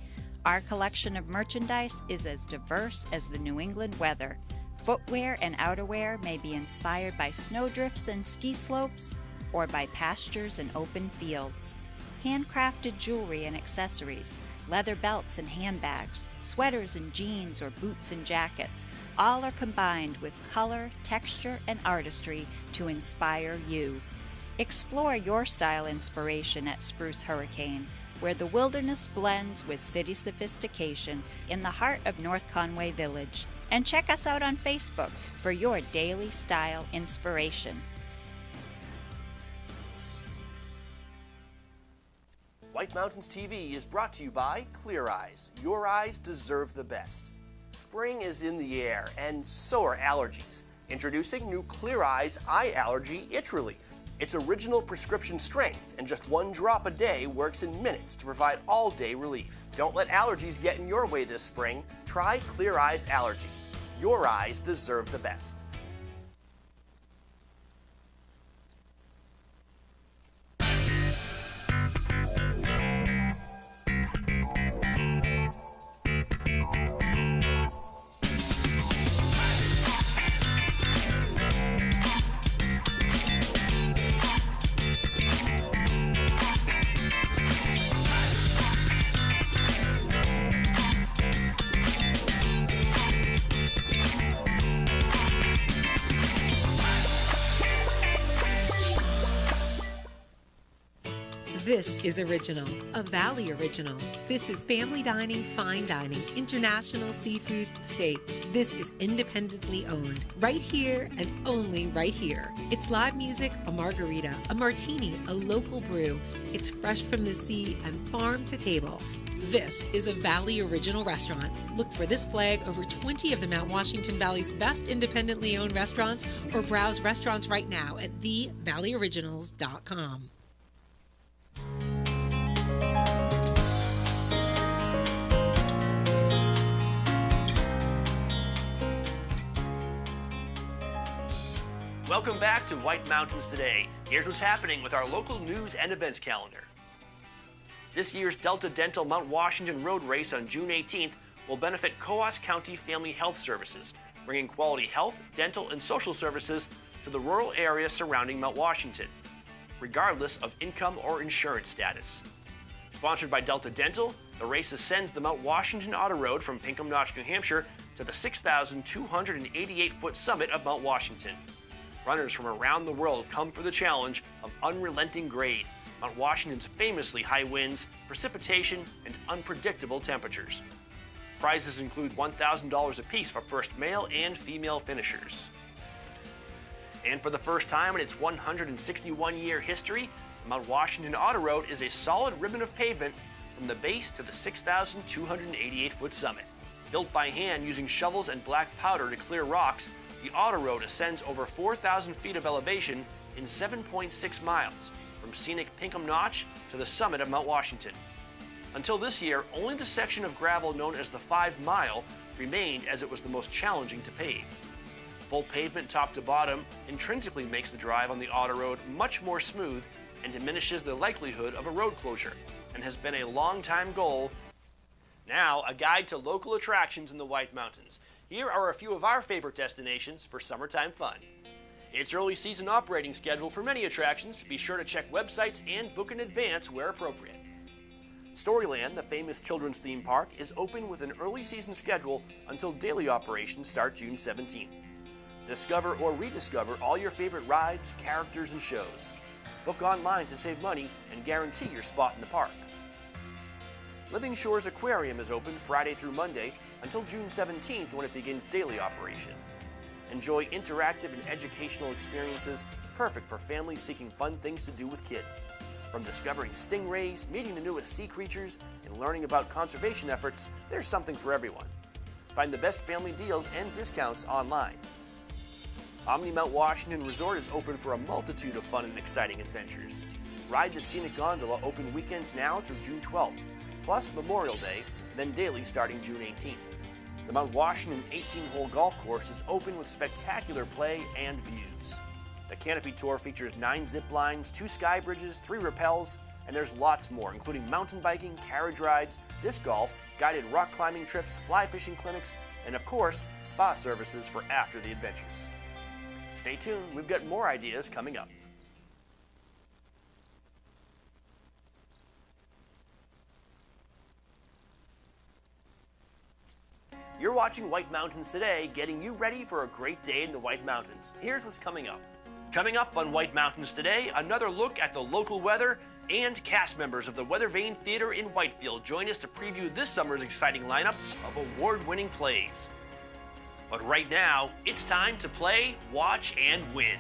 Our collection of merchandise is as diverse as the New England weather. Footwear and outerwear may be inspired by snowdrifts and ski slopes, or by pastures and open fields. Handcrafted jewelry and accessories, leather belts and handbags, sweaters and jeans or boots and jackets, all are combined with color, texture, and artistry to inspire you. Explore your style inspiration at Spruce Hurricane, where the wilderness blends with city sophistication in the heart of North Conway Village. And check us out on Facebook for your daily style inspiration. White Mountains TV is brought to you by Clear Eyes. Your eyes deserve the best. Spring is in the air, and so are allergies. Introducing new Clear Eyes Eye Allergy Itch Relief. It's original prescription strength, and just 1 drop a day works in minutes to provide all-day relief. Don't let allergies get in your way this spring. Try Clear Eyes Allergy. Your eyes deserve the best. This is Original, a Valley Original. This is family dining, fine dining, international seafood, steak. This is independently owned, right here and only right here. It's live music, a margarita, a martini, a local brew. It's fresh from the sea and farm to table. This is a Valley Original restaurant. Look for this flag over 20 of the Mount Washington Valley's best independently owned restaurants, or browse restaurants right now at thevalleyoriginals.com. Welcome back to White Mountains Today. Here's what's happening with our local news and events calendar. This year's Delta Dental Mount Washington Road Race on June 18th will benefit Coos County Family Health Services, bringing quality health, dental, and social services to the rural area surrounding Mount Washington, regardless of income or insurance status. Sponsored by Delta Dental, the race ascends the Mount Washington Auto Road from Pinkham Notch, New Hampshire to the 6,288-foot summit of Mount Washington. Runners from around the world come for the challenge of unrelenting grade, Mount Washington's famously high winds, precipitation, and unpredictable temperatures. Prizes include $1,000 apiece for first male and female finishers. And for the first time in its 161-year history, the Mount Washington Auto Road is a solid ribbon of pavement from the base to the 6,288-foot summit. Built by hand using shovels and black powder to clear rocks, the Auto Road ascends over 4,000 feet of elevation in 7.6 miles, from scenic Pinkham Notch to the summit of Mount Washington. Until this year, only the section of gravel known as the 5 Mile remained, as it was the most challenging to pave. Full pavement top to bottom intrinsically makes the drive on the Auto Road much more smooth and diminishes the likelihood of a road closure, and has been a long-time goal. Now, a guide to local attractions in the White Mountains. Here are a few of our favorite destinations for summertime fun. It's early season operating schedule for many attractions. Be sure to check websites and book in advance where appropriate. Storyland, the famous children's theme park, is open with an early season schedule until daily operations start June 17th. Discover or rediscover all your favorite rides, characters, and shows. Book online to save money and guarantee your spot in the park. Living Shores Aquarium is open Friday through Monday until June 17th, when it begins daily operation. Enjoy interactive and educational experiences perfect for families seeking fun things to do with kids. From discovering stingrays, meeting the newest sea creatures, and learning about conservation efforts, there's something for everyone. Find the best family deals and discounts online. Omni Mount Washington Resort is open for a multitude of fun and exciting adventures. Ride the Scenic Gondola open weekends now through June 12th, plus Memorial Day, then daily starting June 18th. The Mount Washington 18-hole golf course is open with spectacular play and views. The Canopy Tour features 9 zip lines, 2 sky bridges, 3 rappels, and there's lots more, including mountain biking, carriage rides, disc golf, guided rock climbing trips, fly fishing clinics, and of course, spa services for after the adventures. Stay tuned, we've got more ideas coming up. You're watching White Mountains Today, getting you ready for a great day in the White Mountains. Here's what's coming up. Coming up on White Mountains Today, another look at the local weather, and cast members of the Weather Vane Theater in Whitefield join us to preview this summer's exciting lineup of award-winning plays. But right now, it's time to play, watch, and win.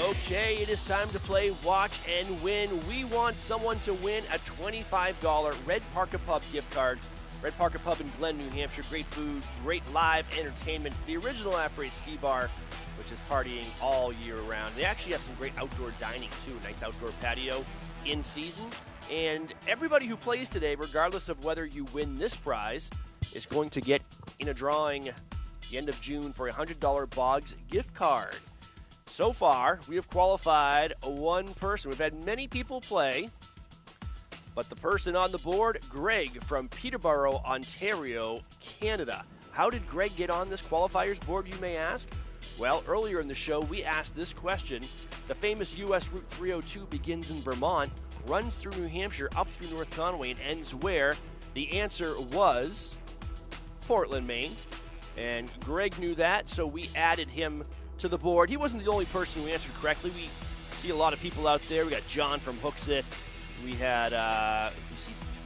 Okay, it is time to play Watch and Win. We want someone to win a $25 Red Parka Pub gift card. Red Parka Pub in Glen, New Hampshire. Great food, great live entertainment. The original Apres Ski Bar, which is partying all year round. They actually have some great outdoor dining, too. Nice outdoor patio in season. And everybody who plays today, regardless of whether you win this prize, is going to get in a drawing the end of June for a $100 Boggs gift card. So far, we have qualified one person. We've had many people play, but the person on the board, Greg from Peterborough, Ontario, Canada. How did Greg get on this qualifiers board, you may ask? Well, earlier in the show, we asked this question. The famous U.S. Route 302 begins in Vermont, runs through New Hampshire, up through North Conway, and ends where? The answer was Portland, Maine. And Greg knew that, so we added him to the board. He wasn't the only person who answered correctly. We see a lot of people out there. We got John from Hooksett. We had,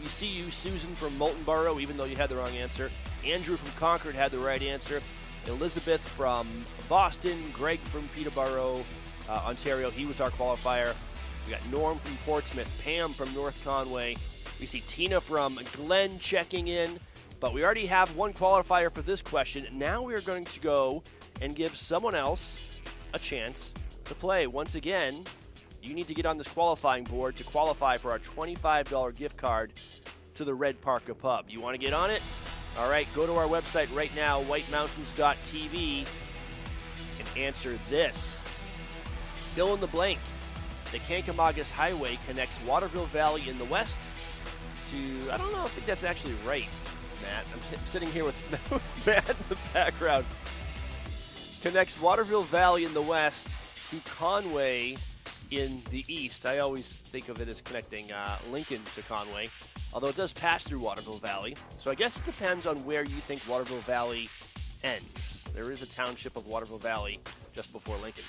we see you, Susan from Moulton Borough, even though you had the wrong answer. Andrew from Concord had the right answer. Elizabeth from Boston. Greg from Peterborough, Ontario. He was our qualifier. We got Norm from Portsmouth. Pam from North Conway. We see Tina from Glen checking in. But we already have one qualifier for this question. Now we are going to go and give someone else a chance to play. Once again, you need to get on this qualifying board to qualify for our $25 gift card to the Red Parka Pub. You want to get on it? All right, go to our website right now, whitemountains.tv, and answer this. Fill in the blank. The Kancamagus Highway connects Waterville Valley in the west to, I think that's actually right, Matt. I'm sitting here with Matt in the background. Connects Waterville Valley in the west to Conway in the east. I always think of it as connecting Lincoln to Conway, although it does pass through Waterville Valley. So I guess it depends on where you think Waterville Valley ends. There is a township of Waterville Valley just before Lincoln.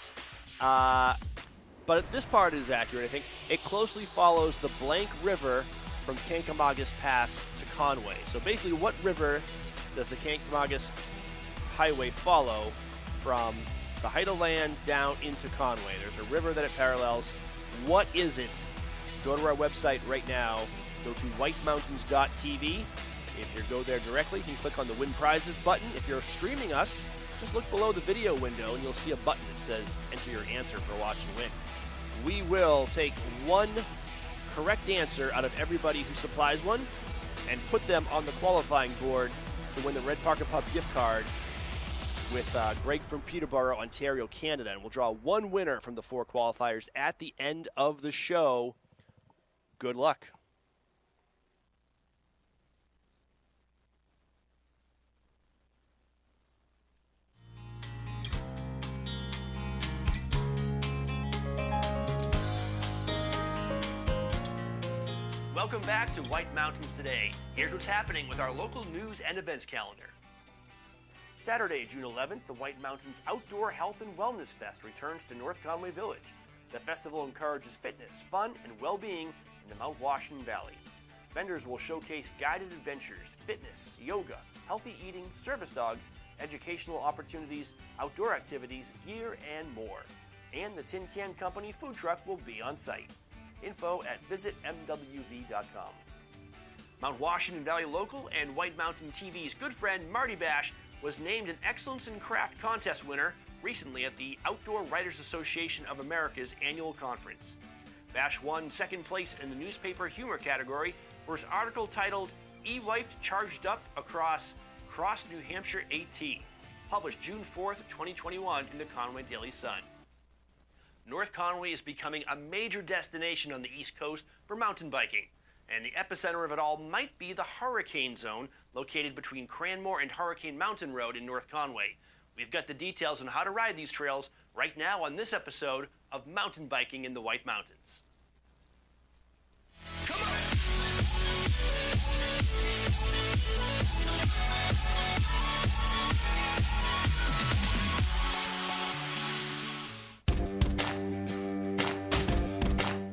But this part is accurate, I think. It closely follows the Blank River from Kancamagus Pass to Conway. So basically, what river does the Kancamagus Highway follow from the height of land down into Conway? There's a river that it parallels. What is it? Go to our website right now. Go to whitemountains.tv. If you go there directly, you can click on the Win Prizes button. If you're streaming us, just look below the video window and you'll see a button that says Enter your answer for Watch and Win. We will take one correct answer out of everybody who supplies one and put them on the qualifying board to win the Red Parka Pub gift card with Greg from Peterborough, Ontario, Canada. And we'll draw one winner from the 4 qualifiers at the end of the show. Good luck. Welcome back to White Mountains Today. Here's what's happening with our local news and events calendar. Saturday, June 11th, the White Mountains Outdoor Health and Wellness Fest returns to North Conway Village. The festival encourages fitness, fun, and well-being in the Mount Washington Valley. Vendors will showcase guided adventures, fitness, yoga, healthy eating, service dogs, educational opportunities, outdoor activities, gear, and more. And the Tin Can Company food truck will be on site. Info at visitmwv.com. Mount Washington Valley Local and White Mountain TV's good friend Marty Bash was named an Excellence in Craft contest winner recently at the Outdoor Writers Association of America's annual conference. Bash won second place in the newspaper humor category for his article titled E-Wife Charged Up Across New Hampshire AT, published June 4th, 2021 in the Conway Daily Sun. North Conway is becoming a major destination on the East Coast for mountain biking, and the epicenter of it all might be the Hurricane Zone located between Cranmore and Hurricane Mountain Road in North Conway. We've got the details on how to ride these trails right now on this episode of Mountain Biking in the White Mountains. Come on!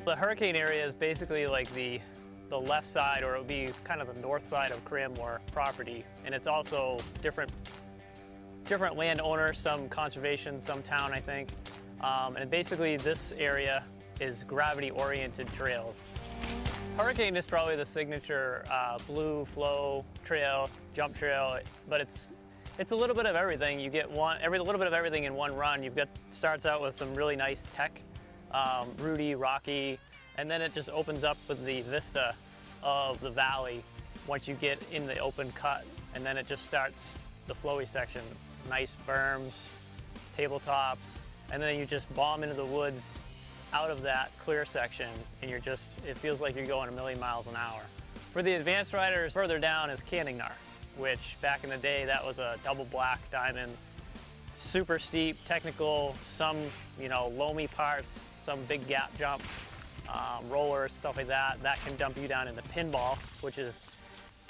The hurricane area is basically like the left side, or it would be kind of the north side of Cranmore property, and it's also different landowners, some conservation, some town, I think. And basically this area is gravity-oriented trails. Hurricane is probably the signature blue flow trail, jump trail, but it's a little bit of everything. You get a little bit of everything in one run. Starts out with some really nice tech, rooty, rocky, and then it just opens up with the vista of the valley once you get in the open cut, and then it just starts the flowy section. Nice berms, tabletops, and then you just bomb into the woods out of that clear section, and it feels like you're going a million miles an hour. For the advanced riders, further down is Canning which back in the day, that was a double black diamond super steep, technical, some, loamy parts, some big gap jumps, rollers, stuff like that. That can dump you down into pinball, which is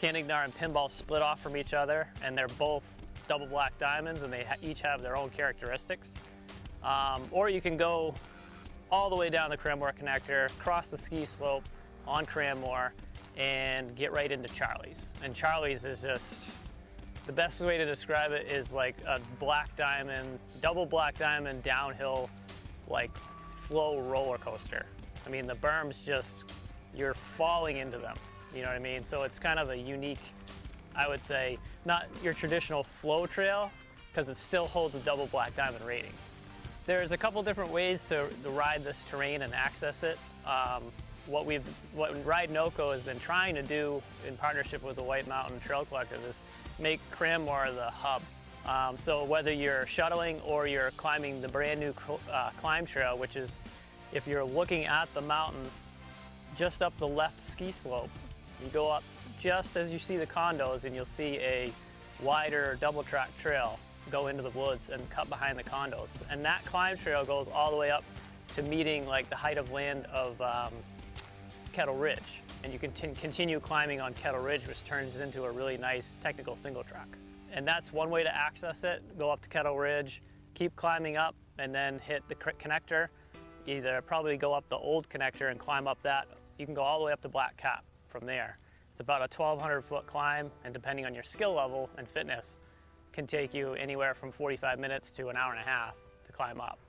Canignar and pinball split off from each other, and they're both double black diamonds, and they each have their own characteristics. Or you can go all the way down the Cranmore connector, cross the ski slope on Cranmore, and get right into Charlie's. And Charlie's is just, the best way to describe it is like a black diamond, double black diamond downhill, like flow roller coaster. I mean, the berms just, you're falling into them, you know what I mean? So it's kind of a unique, I would say, not your traditional flow trail, because it still holds a double black diamond rating. There's a couple different ways to ride this terrain and access it. What Ride NoCo has been trying to do in partnership with the White Mountain Trail Collective is make Cranmore the hub. So whether you're shuttling or you're climbing the brand new climb trail, which is, if you're looking at the mountain just up the left ski slope, you go up just as you see the condos, and you'll see a wider double track trail go into the woods and cut behind the condos. And that climb trail goes all the way up to meeting like the height of land of Kettle Ridge. And you can continue climbing on Kettle Ridge, which turns into a really nice technical single track. And that's one way to access it. Go up to Kettle Ridge, keep climbing up, and then hit the connector. Either probably go up the old connector and climb up that. You can go all the way up to Black Cap from there. It's about a 1,200 foot climb, and depending on your skill level and fitness, can take you anywhere from 45 minutes to an hour and a half to climb up.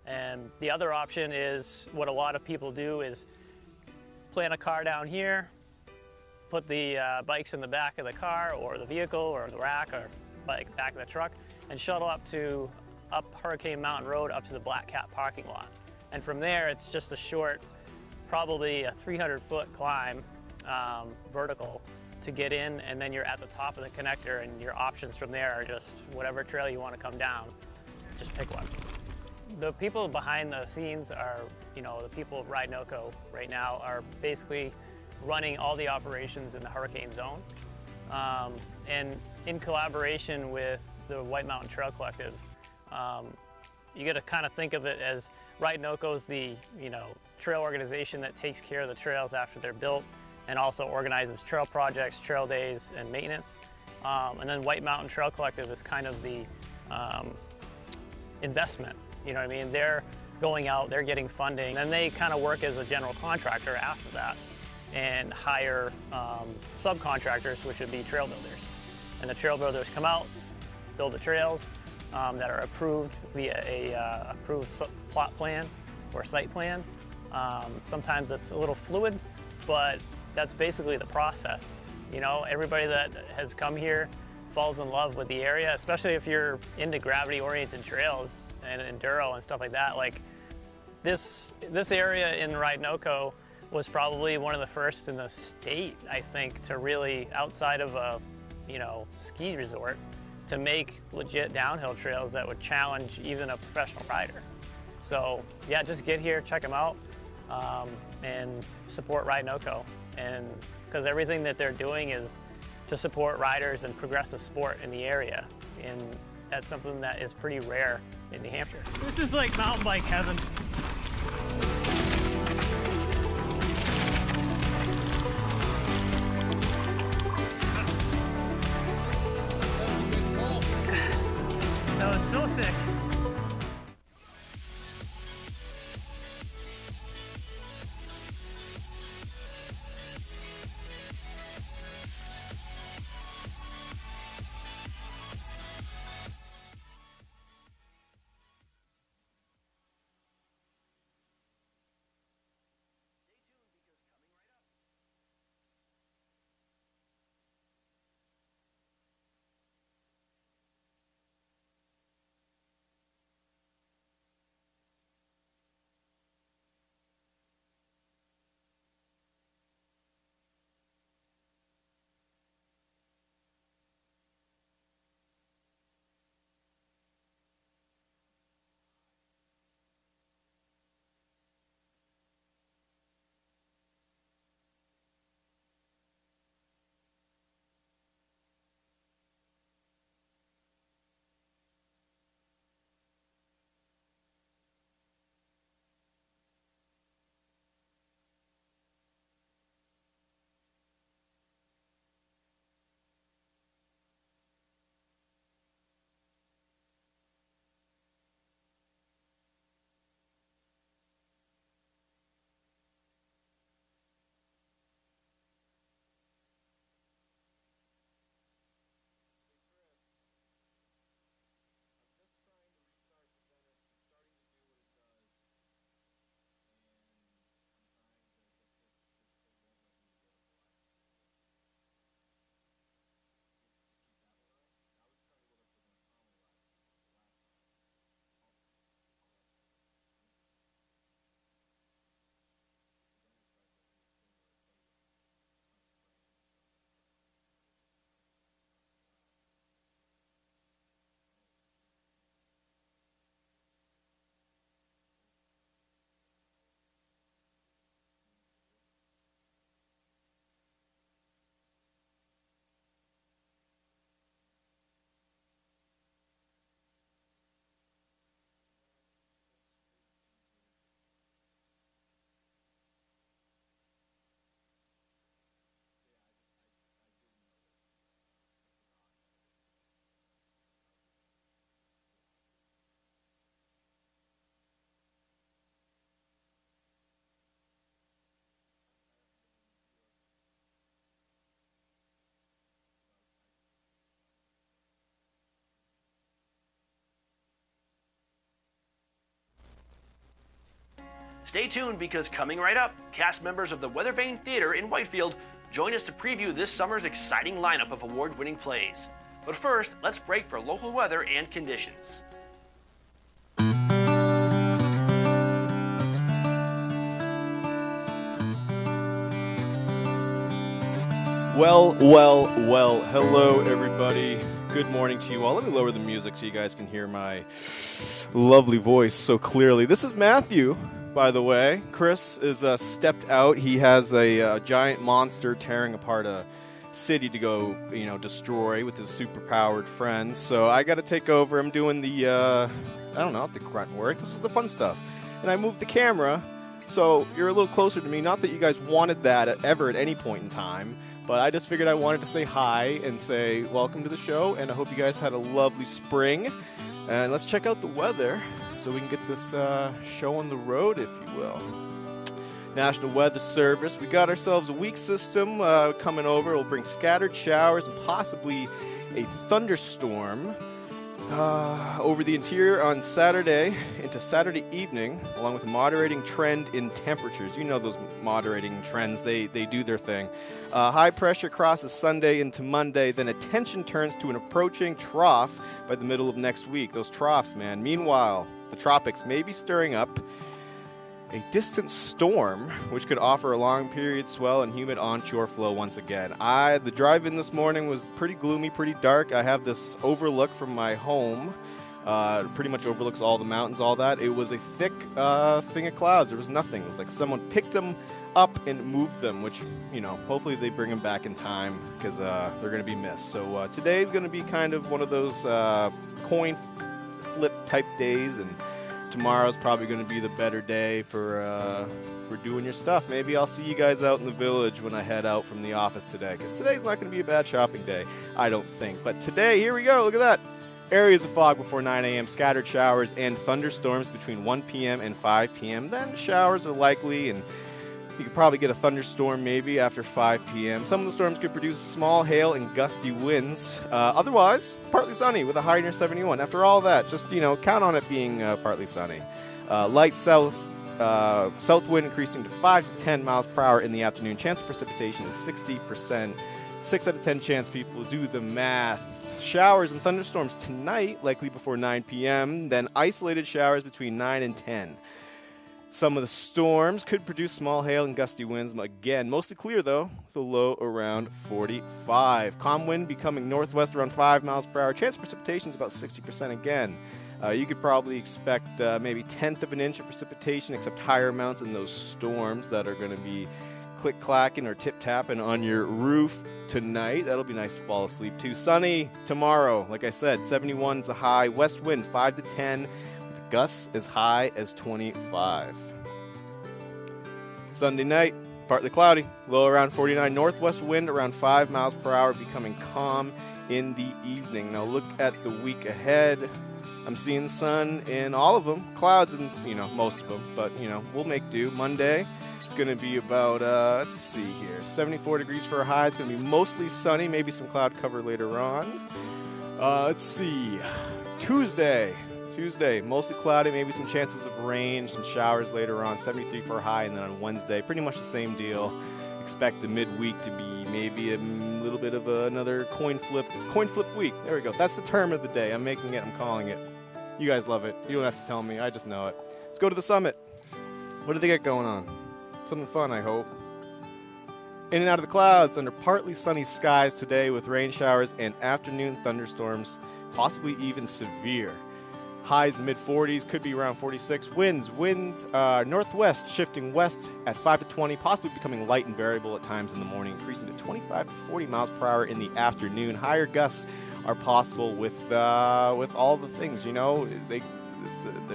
And the other option is, what a lot of people do is plant a car down here, put the bikes in the back of the car or the vehicle or the rack or back of the truck, and shuttle up Hurricane Mountain Road up to the Black Cat parking lot. And from there, it's just a short, probably a 300-foot climb, vertical, to get in, and then you're at the top of the connector, and your options from there are just whatever trail you want to come down, just pick one. The people behind the scenes are, the people of Ride NoCo right now are basically running all the operations in the hurricane zone. And in collaboration with the White Mountain Trail Collective, you got to kind of think of it as Ride NoCo is the, trail organization that takes care of the trails after they're built, and also organizes trail projects, trail days, and maintenance. And then White Mountain Trail Collective is kind of the investment. You know what I mean? They're going out, they're getting funding, and they kind of work as a general contractor after that and hire subcontractors, which would be trail builders. And the trail builders come out, build the trails that are approved via a approved plot plan or site plan. Sometimes it's a little fluid, but that's basically the process. Everybody that has come here falls in love with the area, especially if you're into gravity-oriented trails and enduro and stuff like that. Like this area in Ride NoCo was probably one of the first in the state, I think, to really, outside of a, ski resort, to make legit downhill trails that would challenge even a professional rider. So yeah, just get here, check them out, and support Ride NoCo. And because everything that they're doing is to support riders and progress the sport in the area. And that's something that is pretty rare in New Hampshire. This is like mountain bike heaven. That was so sick. Stay tuned because coming right up, cast members of the Weathervane Theater in Whitefield join us to preview this summer's exciting lineup of award-winning plays. But first, let's break for local weather and conditions. Well, hello everybody. Good morning to you all. Let me lower the music so you guys can hear my lovely voice so clearly. This is Matthew, by the way. Chris is stepped out. He has a giant monster tearing apart a city to go, destroy with his super-powered friends. So I got to take over. I'm doing the grunt work. This is the fun stuff. And I moved the camera so you're a little closer to me. Not that you guys wanted that ever at any point in time. But I just figured I wanted to say hi and say welcome to the show, and I hope you guys had a lovely spring. And let's check out the weather so we can get this show on the road, if you will. National Weather Service, we got ourselves a weak system coming over. It'll bring scattered showers and possibly a thunderstorm over the interior on Saturday into Saturday evening, along with a moderating trend in temperatures. You know those moderating trends, they do their thing. High pressure crosses Sunday into Monday, then attention turns to an approaching trough by the middle of next week. Those troughs, man. Meanwhile, the tropics may be stirring up a distant storm, which could offer a long period swell and humid onshore flow once again. The drive-in this morning was pretty gloomy, pretty dark. I have this overlook from my home. Pretty much overlooks all the mountains, all that. It was a thick thing of clouds. There was nothing. It was like someone picked them up and moved them, which, hopefully they bring them back in time because they're going to be missed. So today's going to be kind of one of those coin flip type days, and tomorrow's probably going to be the better day for doing your stuff. Maybe I'll see you guys out in the village when I head out from the office today, because today's not going to be a bad shopping day, I don't think. But today, here we go. Look at that. Areas of fog before 9 a.m., scattered showers and thunderstorms between 1 p.m. and 5 p.m. Then showers are likely, and you could probably get a thunderstorm maybe after 5 p.m. Some of the storms could produce small hail and gusty winds. Otherwise, partly sunny with a high near 71. After all that, just, count on it being partly sunny. Light south wind increasing to 5 to 10 miles per hour in the afternoon. Chance of precipitation is 60%. 6 out of 10 chance, people. Do the math. Showers and thunderstorms tonight, likely before 9 p.m. Then isolated showers between 9 and 10. Some of the storms could produce small hail and gusty winds. Again, mostly clear, though, with a low around 45. Calm wind becoming northwest around 5 miles per hour. Chance of precipitation is about 60% again. You could probably expect maybe 1/10 of an inch of precipitation, except higher amounts in those storms that are going to be click-clacking or tip-tapping on your roof tonight. That'll be nice to fall asleep to. Sunny tomorrow. Like I said, 71 is the high. West wind 5 to 10. Gusts as high as 25. Sunday night, partly cloudy, low around 49. Northwest wind around 5 miles per hour, becoming calm in the evening. Now look at the week ahead. I'm seeing sun in all of them. Clouds in, most of them, but, we'll make do. Monday, it's going to be about, let's see here, 74 degrees for a high. It's going to be mostly sunny, maybe some cloud cover later on. Let's see, Tuesday, mostly cloudy, maybe some chances of rain, some showers later on, 73 for a high, and then on Wednesday, pretty much the same deal. Expect the midweek to be maybe a little bit of another coin flip week. There we go. That's the term of the day. I'm making it. I'm calling it. You guys love it. You don't have to tell me. I just know it. Let's go to the summit. What do they got going on? Something fun, I hope. In and out of the clouds under partly sunny skies today with rain showers and afternoon thunderstorms, possibly even severe. Highs in the mid-40s, could be around 46. Winds northwest shifting west at 5 to 20, possibly becoming light and variable at times in the morning, increasing to 25 to 40 miles per hour in the afternoon. Higher gusts are possible with all the things,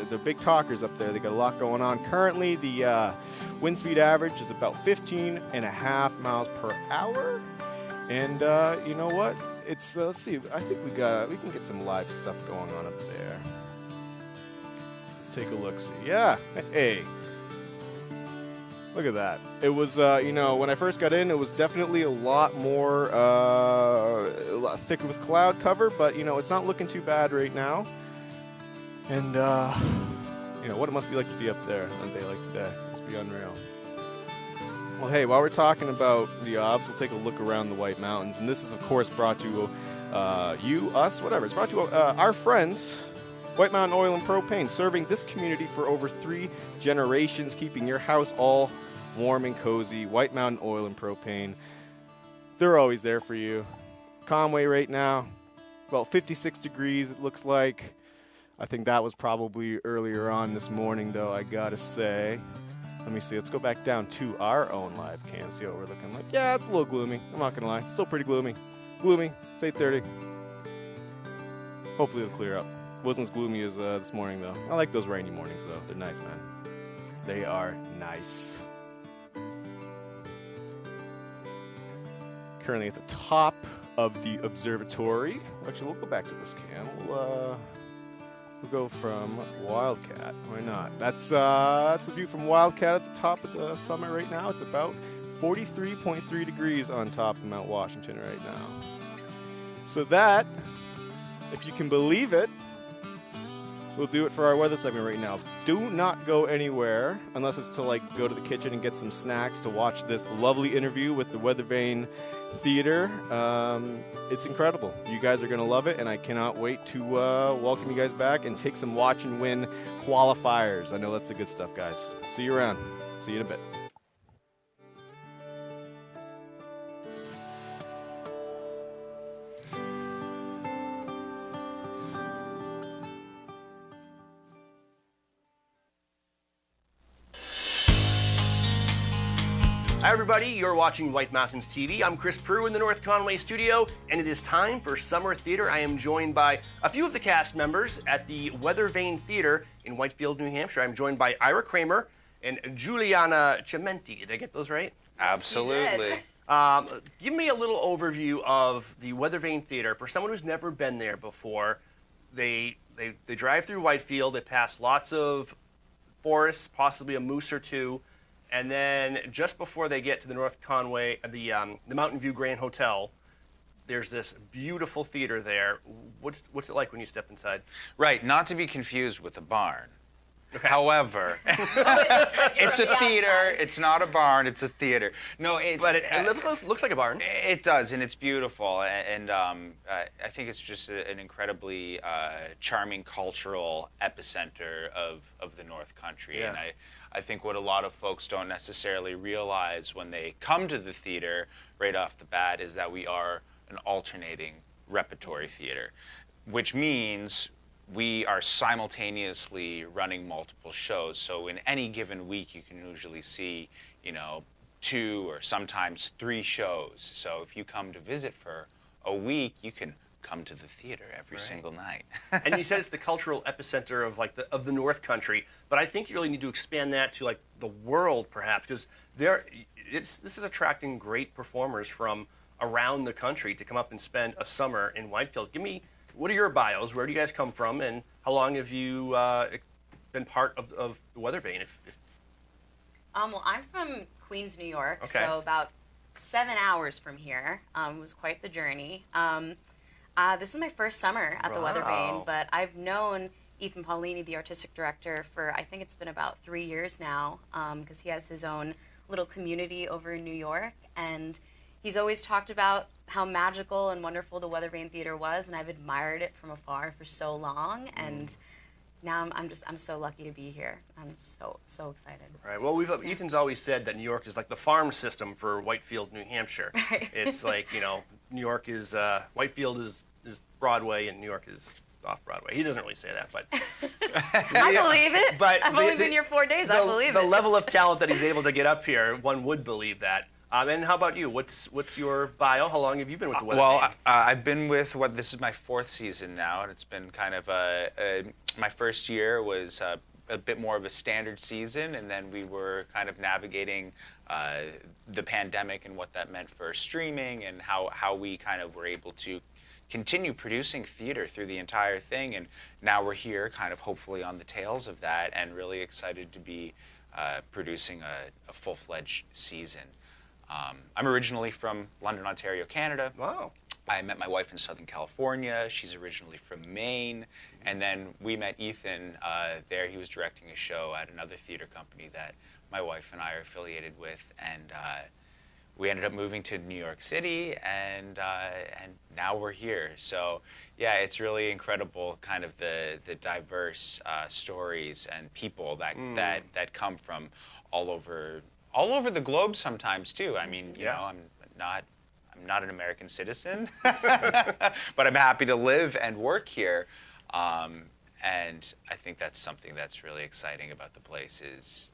they're big talkers up there. They got a lot going on. Currently, the wind speed average is about 15.5 miles per hour. And you know what? It's let's see. I think we can get some live stuff going on up there. Take a look. See, yeah. Hey, look at that. It was, when I first got in, it was definitely a lot more, a lot thicker with cloud cover. But it's not looking too bad right now. And what it must be like to be up there on a day like today. It must be unreal. Well, hey, while we're talking about the obs, we'll take a look around the White Mountains. And this is, of course, brought to you, us, whatever. It's brought to our friends, White Mountain Oil and Propane, serving this community for over 3 generations, keeping your house all warm and cozy. White Mountain Oil and Propane. They're always there for you. Conway right now, about 56 degrees, it looks like. I think that was probably earlier on this morning, though, I gotta say. Let me see. Let's go back down to our own live cam, see what we're looking like. Yeah, it's a little gloomy. I'm not going to lie. It's still pretty gloomy. Gloomy. It's 8:30. Hopefully it'll clear up. Wasn't as gloomy as this morning, though. I like those rainy mornings, though. They're nice, man. They are nice. Currently at the top of the observatory. Actually, we'll go back to this cam. We'll go from Wildcat. Why not? That's a view from Wildcat at the top of the summit right now. It's about 43.3 degrees on top of Mount Washington right now. So that, if you can believe it, we'll do it for our weather segment right now. Do not go anywhere unless it's to go to the kitchen and get some snacks to watch this lovely interview with the Weather Vane Theater. It's incredible. You guys are going to love it, and I cannot wait to welcome you guys back and take some watch and win qualifiers. I know that's the good stuff, guys. See you around. See you in a bit. Hi everybody, you're watching White Mountains TV. I'm Chris Prue in the North Conway studio, and it is time for Summer Theater. I am joined by a few of the cast members at the Weather Vane Theater in Whitefield, New Hampshire. I'm joined by Ira Kramer and Juliana Cimenti. Did I get those right? Absolutely. Give me a little overview of the Weather Vane Theater. For someone who's never been there before, they drive through Whitefield, they pass lots of forests, possibly a moose or two. And then just before they get to the North Conway, the Mountain View Grand Hotel, there's this beautiful theater there. What's it like when you step inside? Right, not to be confused with a barn. Okay. However, it's a theater. It's not a barn. It's a theater. No, it's. But it looks like a barn. It does, and it's beautiful. And I think it's just an incredibly charming cultural epicenter of the North Country. Yeah. And I think what a lot of folks don't necessarily realize when they come to the theater right off the bat is that we are an alternating repertory theater, which means we are simultaneously running multiple shows. So in any given week, you can usually see, 2 or sometimes 3 shows. So if you come to visit for a week, you can come to the theater every single night. And you said it's the cultural epicenter of the North Country, but I think you really need to expand that to the world, perhaps, because this is attracting great performers from around the country to come up and spend a summer in Whitefield. What are your bios? Where do you guys come from, and how long have you been part of the Weather Vane? Well, I'm from Queens, New York, Okay. so about 7 hours from here. It was quite the journey. This is my first summer at the Weather Vane, but I've known Ethan Paulini, the artistic director, for I think it's been about 3 years now, because he has his own little community over in New York, and he's always talked about how magical and wonderful the Weather Vane Theater was, and I've admired it from afar for so long, and now I'm so lucky to be here. I'm so excited. Right. Well, Ethan's always said that New York is like the farm system for Whitefield, New Hampshire. Right. It's like, New York is Whitefield is Broadway and New York is off Broadway. He doesn't really say that, but I believe it. But I've only been here 4 days. I believe it. The level of talent that he's able to get up here, one would believe that. And how about you? What's your bio? How long have you been with the Weather Vane? I've been with this is my 4th season now, and it's been kind of my first year was a bit more of a standard season, and then we were kind of navigating the pandemic and what that meant for streaming and how we kind of were able to continue producing theater through the entire thing. And now we're here kind of hopefully on the tails of that and really excited to be producing a full-fledged season. I'm originally from London, Ontario, Canada. Wow. I met my wife in Southern California. She's originally from Maine. And then we met Ethan there. He was directing a show at another theater company that my wife and I are affiliated with. And we ended up moving to New York City, and now we're here. So, yeah, it's really incredible, kind of the diverse stories and people that come from all over the globe sometimes too. I mean, you know, I'm not an American citizen, but I'm happy to live and work here. And I think that's something that's really exciting about the place is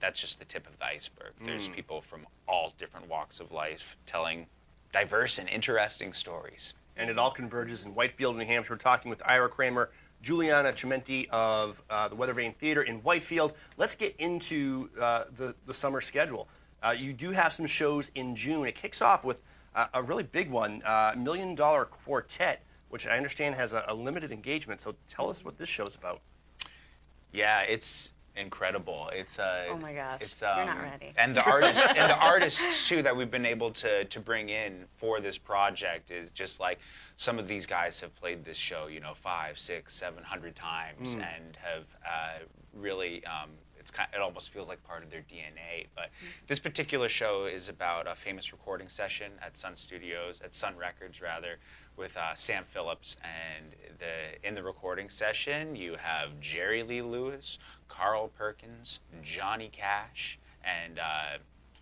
that's just the tip of the iceberg. There's people from all different walks of life telling diverse and interesting stories. And it all converges in Whitefield, New Hampshire. We're talking with Ira Kramer, Juliana Chimenti of the Weather Vane Theater in Whitefield. Let's get into the summer schedule. You do have some shows in June. It kicks off with a really big one, $1 Million Quartet, which I understand has a limited engagement. So tell us what this show's about. Yeah, it's incredible. It's oh my gosh, you're not ready. And the artists too that we've been able to bring in for this project is just like some of these guys have played this show, you know, 500, 600, 700 times and have really it almost feels like part of their DNA. But this particular show is about a famous recording session at Sun Records rather, with Sam Phillips. And in the recording session, you have Jerry Lee Lewis, Carl Perkins, Johnny Cash, and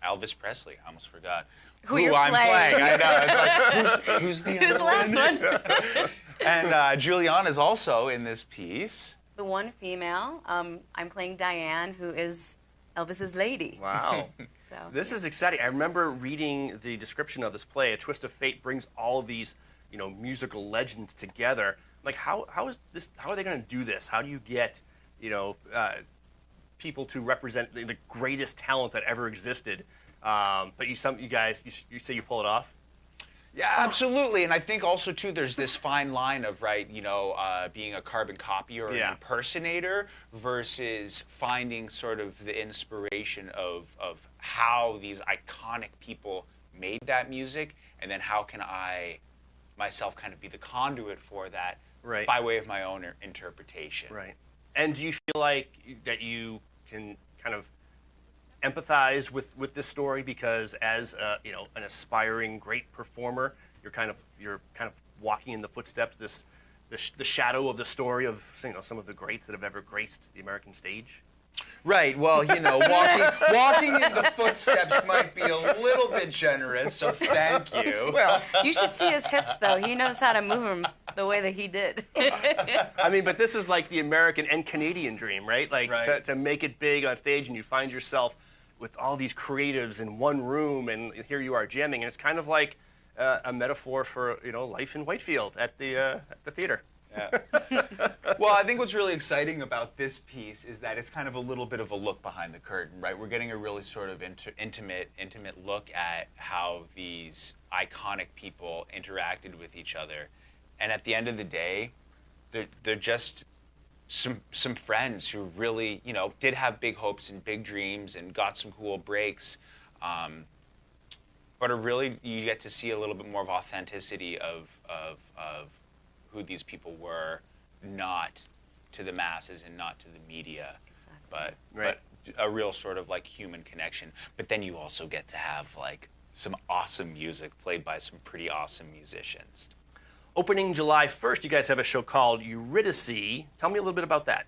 Elvis Presley. I almost forgot who I'm playing. I know. It's like, who's the other last one? And Juliana is also in this piece. The one female. I'm playing Diane, who is Elvis's lady. Wow. So, this is exciting. I remember reading the description of this play. A Twist of Fate brings all of these, you know, musical legends together. Like, how is this? How are they going to do this? How do you get, you know, people to represent the greatest talent that ever existed? But you say you pull it off. Yeah, absolutely. And I think also, too, there's this fine line of, right, you know, being a carbon copy or an impersonator versus finding sort of the inspiration of how these iconic people made that music, and then how can I myself kind of be the conduit for that by way of my own interpretation. Right. And do you feel like that you can kind of empathize with this story because as you know, an aspiring great performer, you're kind of walking in the footsteps, the shadow of the story of, you know, some of the greats that have ever graced the American stage? Right. Well, you know, walking in the footsteps might be a little bit generous, so thank you. Well, you should see his hips, though. He knows how to move them the way that he did. I mean, but this is like the American and Canadian dream, right? Like to make it big on stage, and you find yourself with all these creatives in one room, and here you are jamming, and it's kind of like a metaphor for, you know, life in Whitefield at the theater. Yeah. Well, I think what's really exciting about this piece is that it's kind of a little bit of a look behind the curtain, right? We're getting a really sort of intimate look at how these iconic people interacted with each other. And at the end of the day, they're just some friends who really, you know, did have big hopes and big dreams and got some cool breaks. But you get to see a little bit more of authenticity of who these people were, not to the masses and not to the media, but a real sort of like human connection. But then you also get to have like some awesome music played by some pretty awesome musicians. Opening July 1st, you guys have a show called Eurydice. Tell me a little bit about that.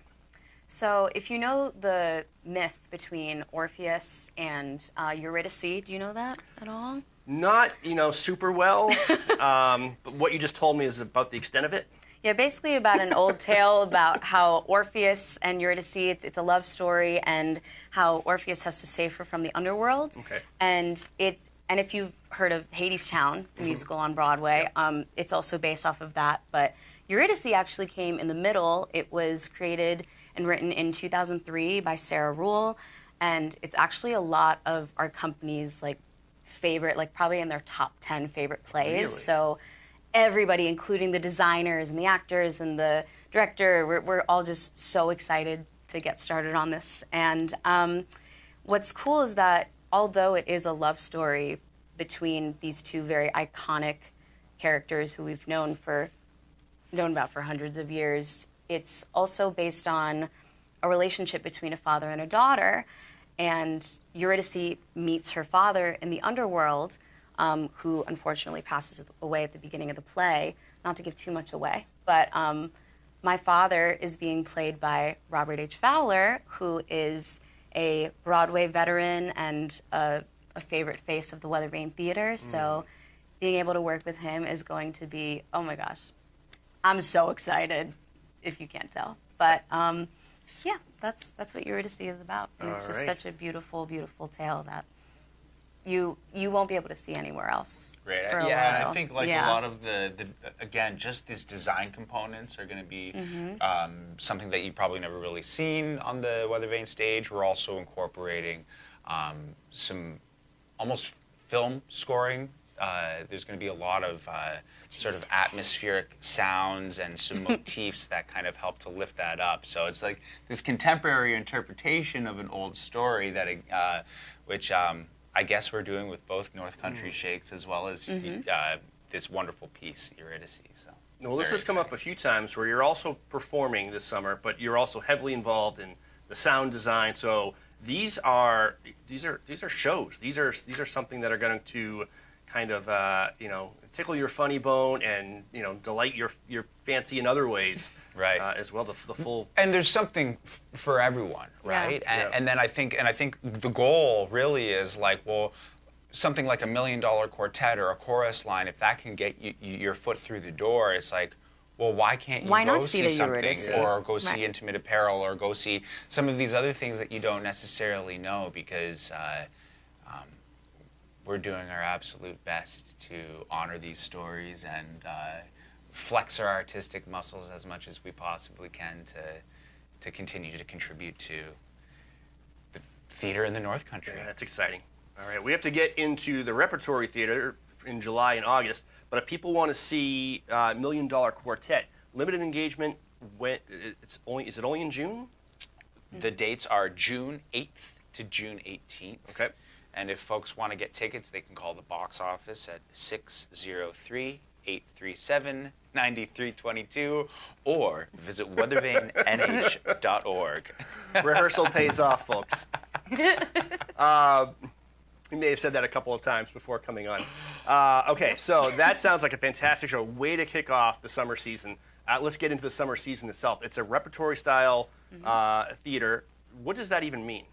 So if you know the myth between Orpheus and Eurydice, do you know that at all? Not, you know, super well, but what you just told me is about the extent of it. Yeah, basically about an old tale about how Orpheus and Eurydice, it's a love story, and how Orpheus has to save her from the underworld. Okay. And if you've heard of Hadestown, the musical on Broadway, it's also based off of that. But Eurydice actually came in the middle. It was created and written in 2003 by Sarah Ruhl, and it's actually a lot of our company's favorite, probably in their top 10 favorite plays. Really? So everybody, including the designers and the actors and the director, we're all just so excited to get started on this. And what's cool is that although it is a love story between these two very iconic characters who we've known about for hundreds of years. It's also based on a relationship between a father and a daughter, and Eurydice meets her father in the underworld, who unfortunately passes away at the beginning of the play. Not to give too much away, but my father is being played by Robert H. Fowler, who is a Broadway veteran and a favorite face of the Weather Vane Theater. So being able to work with him is going to be, oh my gosh, I'm so excited, if you can't tell. But yeah, that's what Eurydice is about. And it's just such a beautiful, beautiful tale that you won't be able to see anywhere else. Right. For a yeah, while. I think like a lot of the again, just these design components are going to be something that you've probably never really seen on the Weather Vane stage. We're also incorporating some almost film scoring. There's going to be a lot of sort of atmospheric sounds and some motifs that kind of help to lift that up. So it's like this contemporary interpretation of an old story that, which I guess we're doing with both North Country Shakes as well as this wonderful piece, Eurydice. So. Well, this has come up a few times where you're also performing this summer, but you're also heavily involved in the sound design. So these are shows. These are something that are going to kind of tickle your funny bone and delight your fancy in other ways, right? As well, the full. And there's something for everyone, right? Yeah. And then I think the goal really is like, well, something like $1 Million Quartet or a chorus line, if that can get your foot through the door, it's like, well, why can't you go see something or go see Intimate Apparel or go see some of these other things that you don't necessarily know, because we're doing our absolute best to honor these stories and flex our artistic muscles as much as we possibly can to continue to contribute to the theater in the North Country. Yeah, that's exciting. All right, we have to get into the Repertory Theater in July and August, but if people want to see $1 Million Quartet, limited engagement, is it only in June? The dates are June 8th to June 18th. Okay. And if folks want to get tickets, they can call the box office at 603-837-9322 or visit weathervanenh.org. Rehearsal pays off, folks. You may have said that a couple of times before coming on. Okay, so that sounds like a fantastic show. Way to kick off the summer season. Let's get into the summer season itself. It's a repertory-style theater. What does that even mean?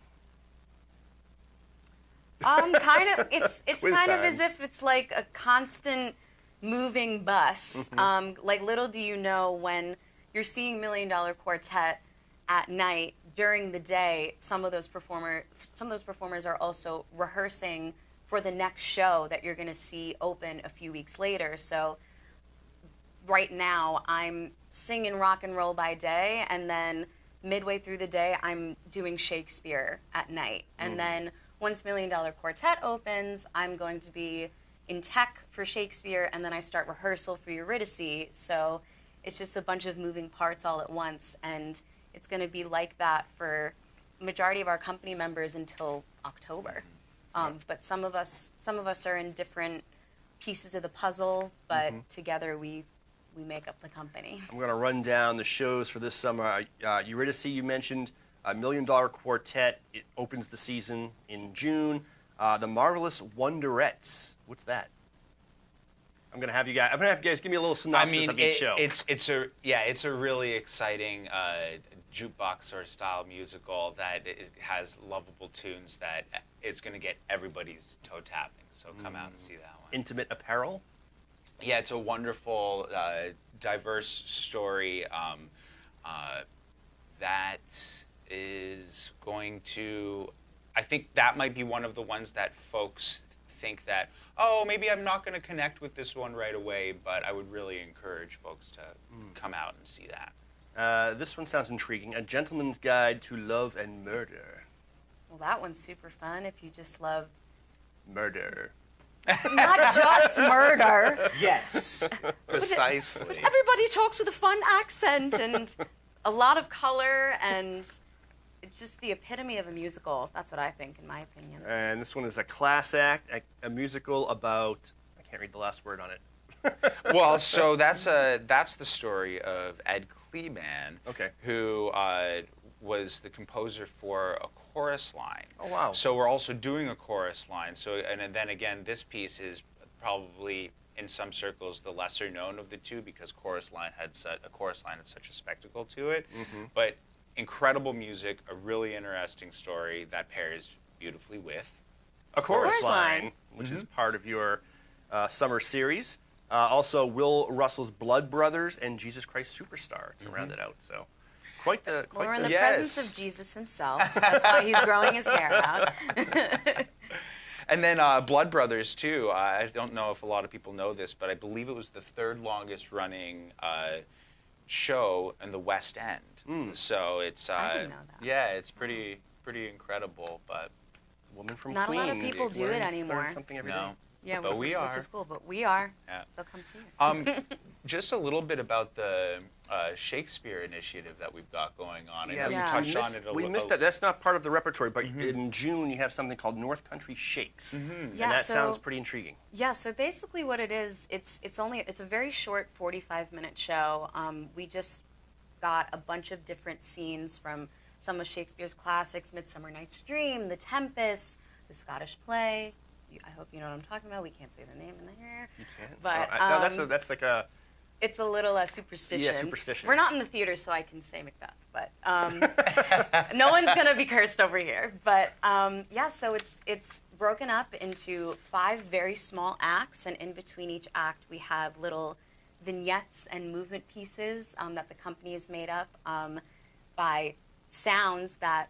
Kind of. It's kind of as if it's like a constant moving bus. Like, little do you know, when you're seeing $1 Million Quartet at night, during the day, some of those performers are also rehearsing for the next show that you're going to see open a few weeks later. So right now, I'm singing rock and roll by day, and then midway through the day, I'm doing Shakespeare at night, and then once $1 Million Quartet opens, I'm going to be in tech for Shakespeare, and then I start rehearsal for Eurydice. So it's just a bunch of moving parts all at once, and it's going to be like that for the majority of our company members until October. But some of us are in different pieces of the puzzle, but together we make up the company. I'm going to run down the shows for this summer. Eurydice, you mentioned. $1 Million Quartet, it opens the season in June. The Marvelous Wonderettes, what's that? I'm gonna have you guys give me a little synopsis of each show. It's a really exciting jukebox sort of style musical that has lovable tunes that is going to get everybody's toe tapping. So come out and see that one. Intimate Apparel. Yeah, it's a wonderful, diverse story that is going to, I think that might be one of the ones that folks think that, oh, maybe I'm not going to connect with this one right away, but I would really encourage folks to come out and see that. This one sounds intriguing. A Gentleman's Guide to Love and Murder. Well, that one's super fun if you just love murder. Not just murder. Yes. Precisely. But everybody talks with a fun accent and a lot of color, and it's just the epitome of a musical. That's what I think, in my opinion. And this one is a class act, a musical about, I can't read the last word on it. Well, so that's the story of Ed Kleeman, who was the composer for a chorus line. Oh, wow. So we're also doing a chorus line. So and then again, this piece is probably in some circles the lesser known of the two because a chorus line had such a spectacle to it. Mm-hmm. But incredible music, a really interesting story that pairs beautifully with a chorus line, which is part of your summer series. Also, Will Russell's Blood Brothers and Jesus Christ Superstar to round it out. So, quite the. Well, we're in the presence of Jesus himself. That's why he's growing his hair out. And then Blood Brothers, too. I don't know if a lot of people know this, but I believe it was the third longest running show in the West End. So it's I didn't know that. Yeah, it's pretty incredible. But woman from Not Queens. a lot of people do it anymore. Something every no. day. Yeah, but which is cool. But we are. Yeah. So come see it. Just a little bit about the Shakespeare initiative that we've got going on. I know you touched on it a little. We missed that. That's not part of the repertory, but in June you have something called North Country Shakes, and that sounds pretty intriguing. Yeah. So basically, what it is, it's a very short 45-minute show. We just got a bunch of different scenes from some of Shakespeare's classics: Midsummer Night's Dream, The Tempest, The Scottish Play. I hope you know what I'm talking about. We can't say the name in here. You can't. But no, that's like a. It's a little superstition. Yeah, superstition. We're not in the theater, so I can say Macbeth, but no one's gonna be cursed over here. But so it's broken up into 5 very small acts, and in between each act, we have little vignettes and movement pieces that the company has made up by sounds that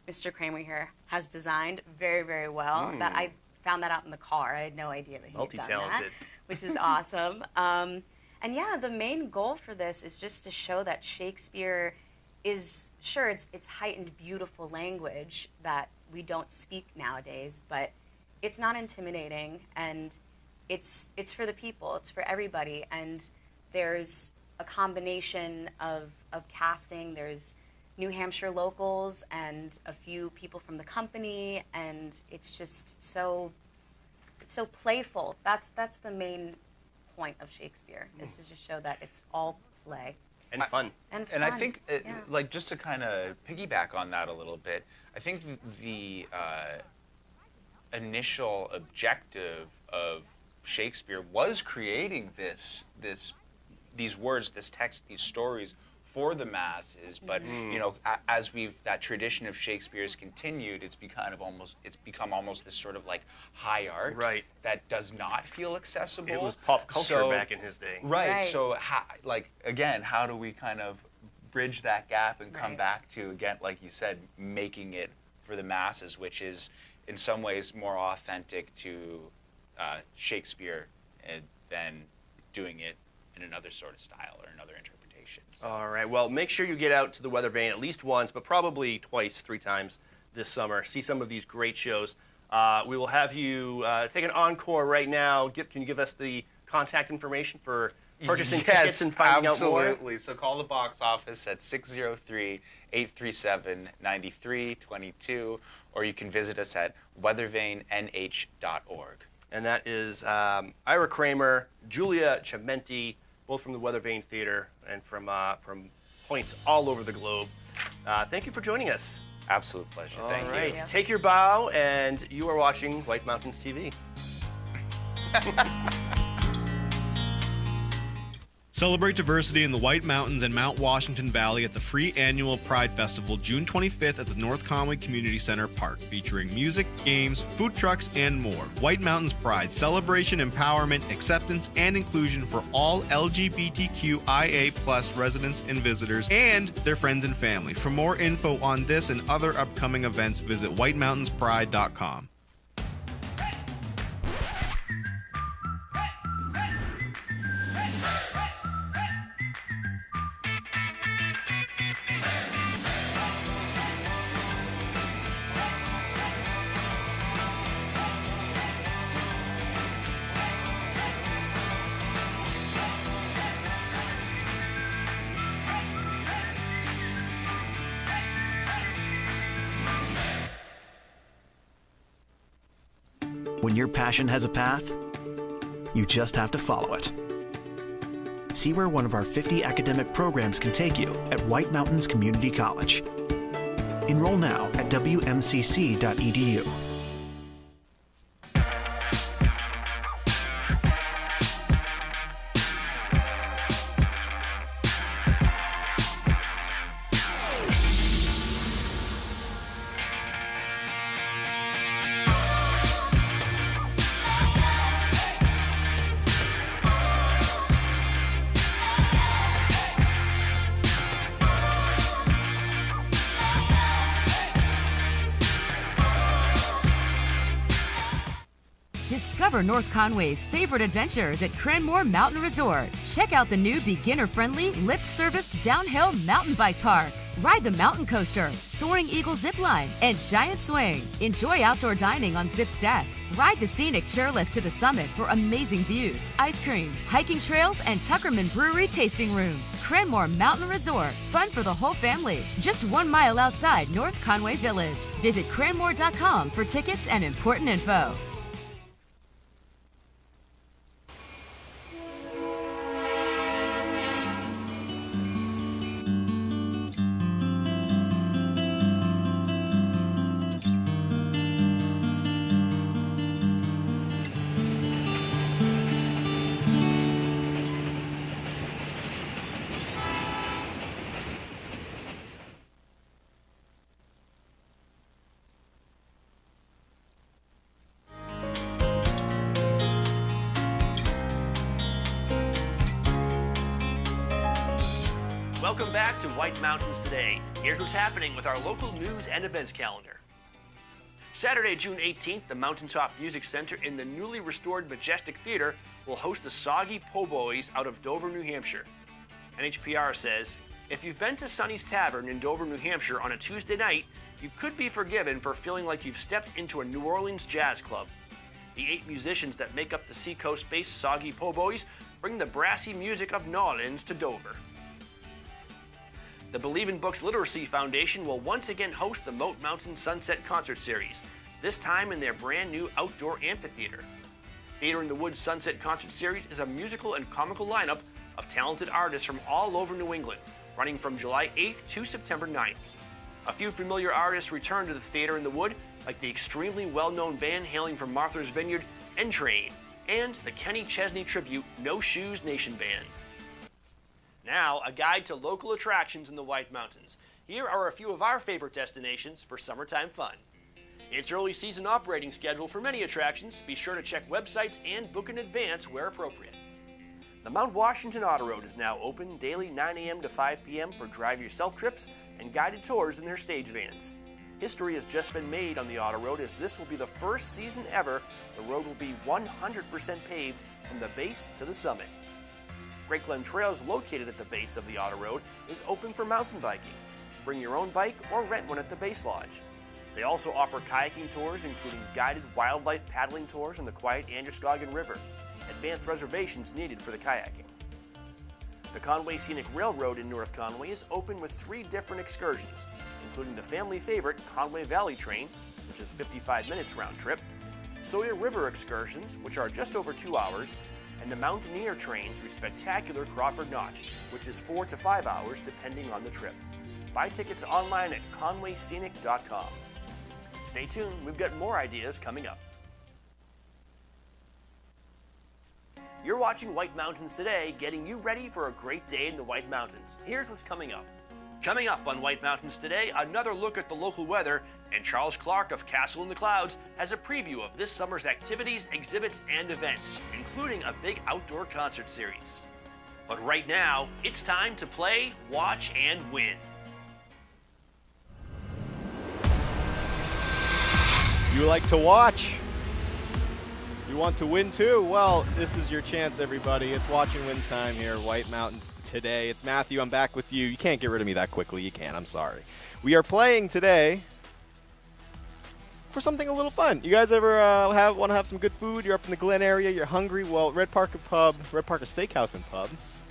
Mr. Kramer here has designed very, very well. That I found that out in the car. I had no idea that he had done that, which is awesome. And yeah, the main goal for this is just to show that Shakespeare is, sure, it's heightened, beautiful language that we don't speak nowadays, but it's not intimidating, and it's for the people, it's for everybody, and there's a combination of casting. There's New Hampshire locals and a few people from the company, and it's just so playful. That's the main point of Shakespeare, is to just show that it's all play and fun. And I think, like, just to kind of piggyback on that a little bit, I think the initial objective of Shakespeare was creating these words, this text, these stories for the masses, but you know, as that tradition of Shakespeare's continued, it's become almost this sort of like high art that does not feel accessible. It was pop culture back in his day, right? So, how do we kind of bridge that gap and come back to, again, like you said, making it for the masses, which is in some ways more authentic to Shakespeare than doing it in another sort of style or another interpretation. All right. Well, make sure you get out to the Weather Vane at least once, but probably twice, 3 times this summer. See some of these great shows. We will have you take an encore right now. Can you give us the contact information for purchasing tickets and finding out more? Absolutely. So call the box office at 603-837-9322, or you can visit us at weathervanenh.org. And that is Ira Kramer, Julia Chimenti, both from the Weather Vane Theater and from points all over the globe. Thank you for joining us. Absolute pleasure. Thank you. Take your bow, and you are watching White Mountains TV. Celebrate diversity in the White Mountains and Mount Washington Valley at the free annual Pride Festival, June 25th at the North Conway Community Center Park, featuring music, games, food trucks, and more. White Mountains Pride, celebration, empowerment, acceptance, and inclusion for all LGBTQIA+ residents and visitors and their friends and family. For more info on this and other upcoming events, visit whitemountanspride.com. When your passion has a path, you just have to follow it. see where one of our 50 academic programs can take you at White Mountains Community College. Enroll now at wmcc.edu. Discover North Conway's favorite adventures at Cranmore Mountain Resort. Check out the new beginner-friendly, lift-serviced downhill mountain bike park. Ride the mountain coaster, Soaring Eagle zip line, and giant swing. Enjoy outdoor dining on Zip's deck. Ride the scenic chairlift to the summit for amazing views, ice cream, hiking trails, and Tuckerman Brewery tasting room. Cranmore Mountain Resort. Fun for the whole family. Just 1 mile outside North Conway Village. Visit cranmore.com for tickets and important info. Welcome back to White Mountains Today. Here's what's happening with our local news and events calendar. Saturday, June 18th, the Mountaintop Music Center in the newly restored Majestic Theater will host the Soggy Po' Boys out of Dover, New Hampshire. NHPR says, if you've been to Sonny's Tavern in Dover, New Hampshire on a Tuesday night, you could be forgiven for feeling like you've stepped into a New Orleans jazz club. The 8 musicians that make up the Seacoast-based Soggy Po' Boys bring the brassy music of New Orleans to Dover. The Believe in Books Literacy Foundation will once again host the Moat Mountain Sunset Concert Series, this time in their brand new outdoor amphitheater. Theater in the Woods Sunset Concert Series is a musical and comical lineup of talented artists from all over New England, running from July 8th to September 9th. A few familiar artists return to the Theater in the Wood, like the extremely well-known band hailing from Martha's Vineyard, N-Train, and the Kenny Chesney tribute No Shoes Nation Band. Now, a guide to local attractions in the White Mountains. Here are a few of our favorite destinations for summertime fun. It's early season operating schedule for many attractions. Be sure to check websites and book in advance where appropriate. The Mount Washington Auto Road is now open daily 9 a.m. to 5 p.m. for drive-yourself trips and guided tours in their stage vans. History has just been made on the Auto Road, as this will be the first season ever the road will be 100% paved from the base to the summit. Great Glen Trails, located at the base of the Auto Road, is open for mountain biking. Bring your own bike or rent one at the Base Lodge. They also offer kayaking tours, including guided wildlife paddling tours on the quiet Androscoggin River. Advanced reservations needed for the kayaking. The Conway Scenic Railroad in North Conway is open with 3 different excursions, including the family favorite Conway Valley Train, which is 55 minutes round trip, Sawyer River excursions, which are just over 2 hours, and the Mountaineer train through spectacular Crawford Notch, which is 4 to 5 hours depending on the trip. Buy tickets online at conwayscenic.com. Stay tuned, we've got more ideas coming up. You're watching White Mountains Today, getting you ready for a great day in the White Mountains. Here's what's coming up. Coming up on White Mountains Today, another look at the local weather, and Charles Clark of Castle in the Clouds has a preview of this summer's activities, exhibits, and events, including a big outdoor concert series. But right now, it's time to play, watch, and win. You like to watch? You want to win too? Well, this is your chance, everybody. It's watch and win time here, White Mountains Today. It's Matthew. I'm back with you. You can't get rid of me that quickly. You can't. I'm sorry. We are playing today for something a little fun. You guys ever want to have some good food? You're up in the Glen area. You're hungry. Well, Red Parker Steakhouse and Pub. It's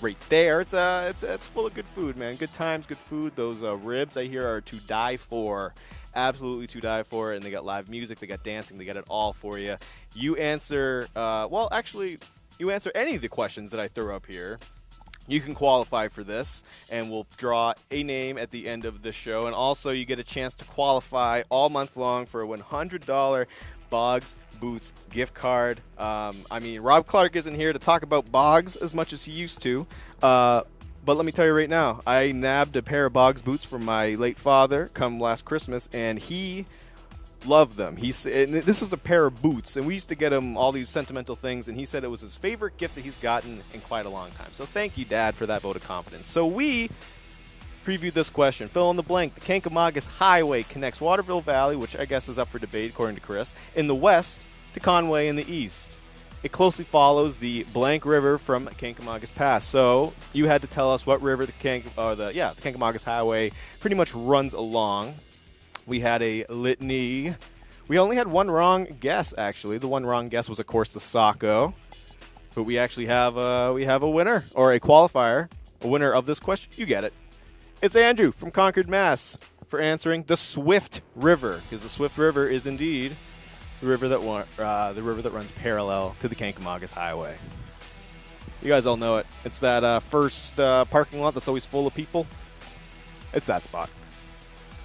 right there. It's full of good food, man. Good times, good food. Those ribs I hear are to die for. Absolutely to die for. And they got live music. They got dancing. They got it all for you. You answer. Well, actually, you answer any of the questions that I throw up here, you can qualify for this, and we'll draw a name at the end of the show. And also, you get a chance to qualify all month long for a $100 Boggs Boots gift card. Rob Clark isn't here to talk about Boggs as much as he used to. But let me tell you right now, I nabbed a pair of Boggs boots from my late father come last Christmas, and he loved them. And this is a pair of boots, and we used to get him all these sentimental things, and he said it was his favorite gift that he's gotten in quite a long time. So thank you, Dad, for that vote of confidence. So we previewed this question. Fill in the blank. The Kancamagus Highway connects Waterville Valley, which I guess is up for debate according to Chris, in the west to Conway in the east. It closely follows the blank river from Kancamagus Pass. So you had to tell us what river the Kancamagus Highway pretty much runs along. We had a litany. We only had one wrong guess, actually. The one wrong guess was, of course, the Saco. But we actually have a winner, or a qualifier, a winner of this question. You get it. It's Andrew from Concord, Mass. for answering the Swift River, because the Swift River is indeed the river that runs parallel to the Kancamagus Highway. You guys all know it. It's that first parking lot that's always full of people. It's that spot.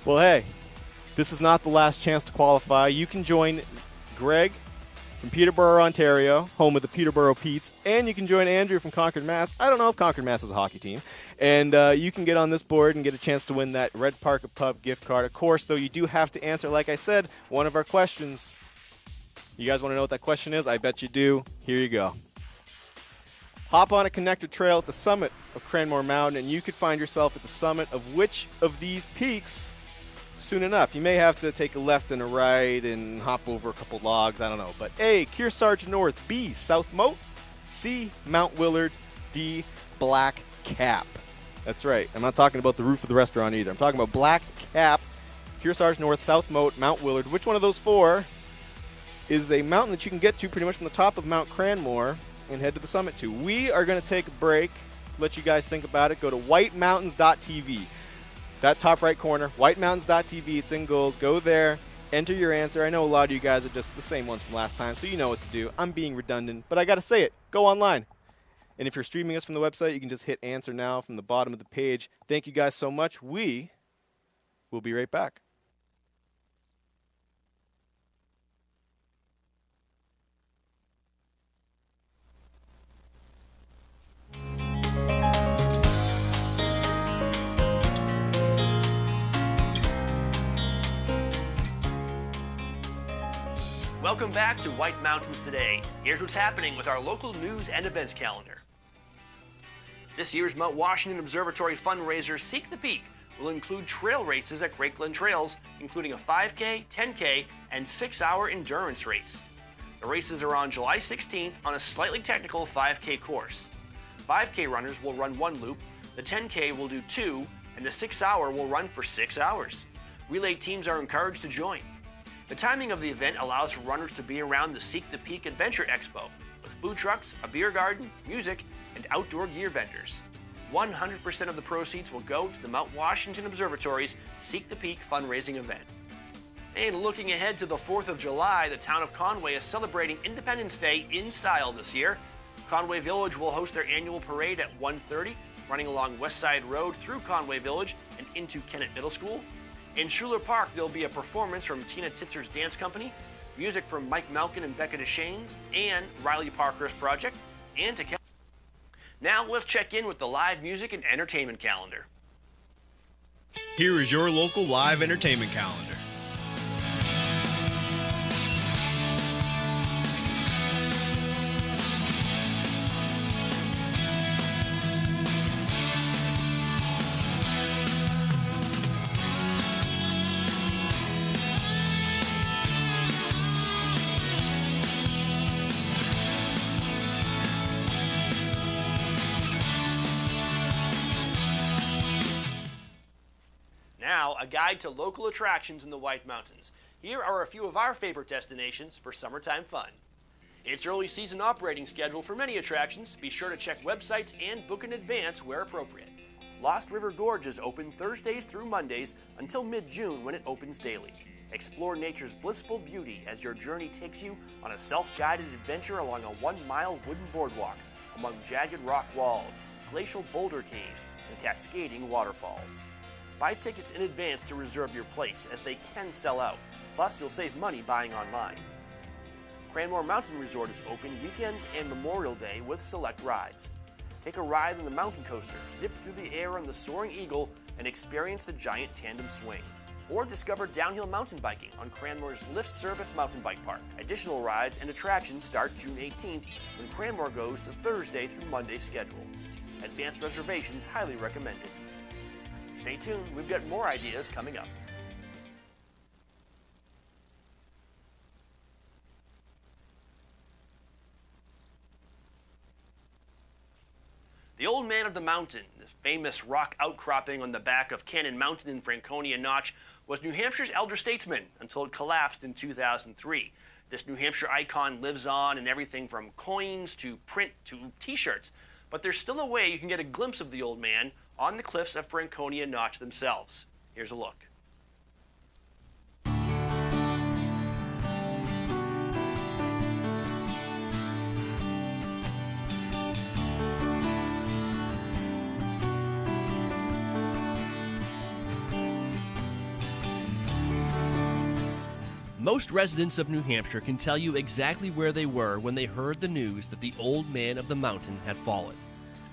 Well, hey, this is not the last chance to qualify. You can join Greg from Peterborough, Ontario, home of the Peterborough Petes, and you can join Andrew from Concord, Mass. I don't know if Concord, Mass is a hockey team. And you can get on this board and get a chance to win that Red Park Pub gift card. Of course, though, you do have to answer, like I said, one of our questions. You guys want to know what that question is? I bet you do. Here you go. Hop on a connector trail at the summit of Cranmore Mountain, and you could find yourself at the summit of which of these peaks soon enough. You may have to take a left and a right and hop over a couple logs. I don't know. But A, Kearsarge North. B, South Moat. C, Mount Willard. D, Black Cap. That's right. I'm not talking about the roof of the restaurant either. I'm talking about Black Cap, Kearsarge North, South Moat, Mount Willard. Which one of those four is a mountain that you can get to pretty much from the top of Mount Cranmore and head to the summit to? We are going to take a break, let you guys think about it. Go to whitemountains.tv. That top right corner, whitemountains.tv. It's in gold. Go there, enter your answer. I know a lot of you guys are just the same ones from last time, so you know what to do. I'm being redundant, but I got to say it. Go online. And if you're streaming us from the website, you can just hit answer now from the bottom of the page. Thank you guys so much. We will be right back. Welcome back to White Mountains Today. Here's what's happening with our local news and events calendar. This year's Mount Washington Observatory fundraiser, Seek the Peak, will include trail races at Great Glen Trails, including a 5K, 10K, and 6-hour endurance race. The races are on July 16th on a slightly technical 5K course. 5K runners will run 1 loop, the 10K will do 2, and the 6-hour will run for 6 hours. Relay teams are encouraged to join. The timing of the event allows for runners to be around the Seek the Peak Adventure Expo, with food trucks, a beer garden, music, and outdoor gear vendors. 100% of the proceeds will go to the Mount Washington Observatory's Seek the Peak fundraising event. And looking ahead to the 4th of July, the town of Conway is celebrating Independence Day in style this year. Conway Village will host their annual parade at 1:30, running along West Side Road through Conway Village and into Kennett Middle School. In Schuler Park, there'll be a performance from Tina Titzer's Dance Company, music from Mike Malkin and Becca DeShane, and Riley Parkhurst Project, and Now let's check in with the live music and entertainment calendar. Here is your local live entertainment calendar. Now, a guide to local attractions in the White Mountains. Here are a few of our favorite destinations for summertime fun. It's early season operating schedule for many attractions. Be sure to check websites and book in advance where appropriate. Lost River Gorge is open Thursdays through Mondays until mid-June when it opens daily. Explore nature's blissful beauty as your journey takes you on a self-guided adventure along a 1-mile wooden boardwalk among jagged rock walls, glacial boulder caves, and cascading waterfalls. Buy tickets in advance to reserve your place, as they can sell out. Plus, you'll save money buying online. Cranmore Mountain Resort is open weekends and Memorial Day with select rides. Take a ride on the mountain coaster, zip through the air on the Soaring Eagle, and experience the giant tandem swing. Or discover downhill mountain biking on Cranmore's Lift Service Mountain Bike Park. Additional rides and attractions start June 18th, when Cranmore goes to Thursday through Monday schedule. Advanced reservations highly recommended. Stay tuned, we've got more ideas coming up. The Old Man of the Mountain, the famous rock outcropping on the back of Cannon Mountain in Franconia Notch, was New Hampshire's elder statesman until it collapsed in 2003. This New Hampshire icon lives on in everything from coins to print to t-shirts. But there's still a way you can get a glimpse of the old man on the cliffs of Franconia Notch themselves. Here's a look. Most residents of New Hampshire can tell you exactly where they were when they heard the news that the Old Man of the Mountain had fallen.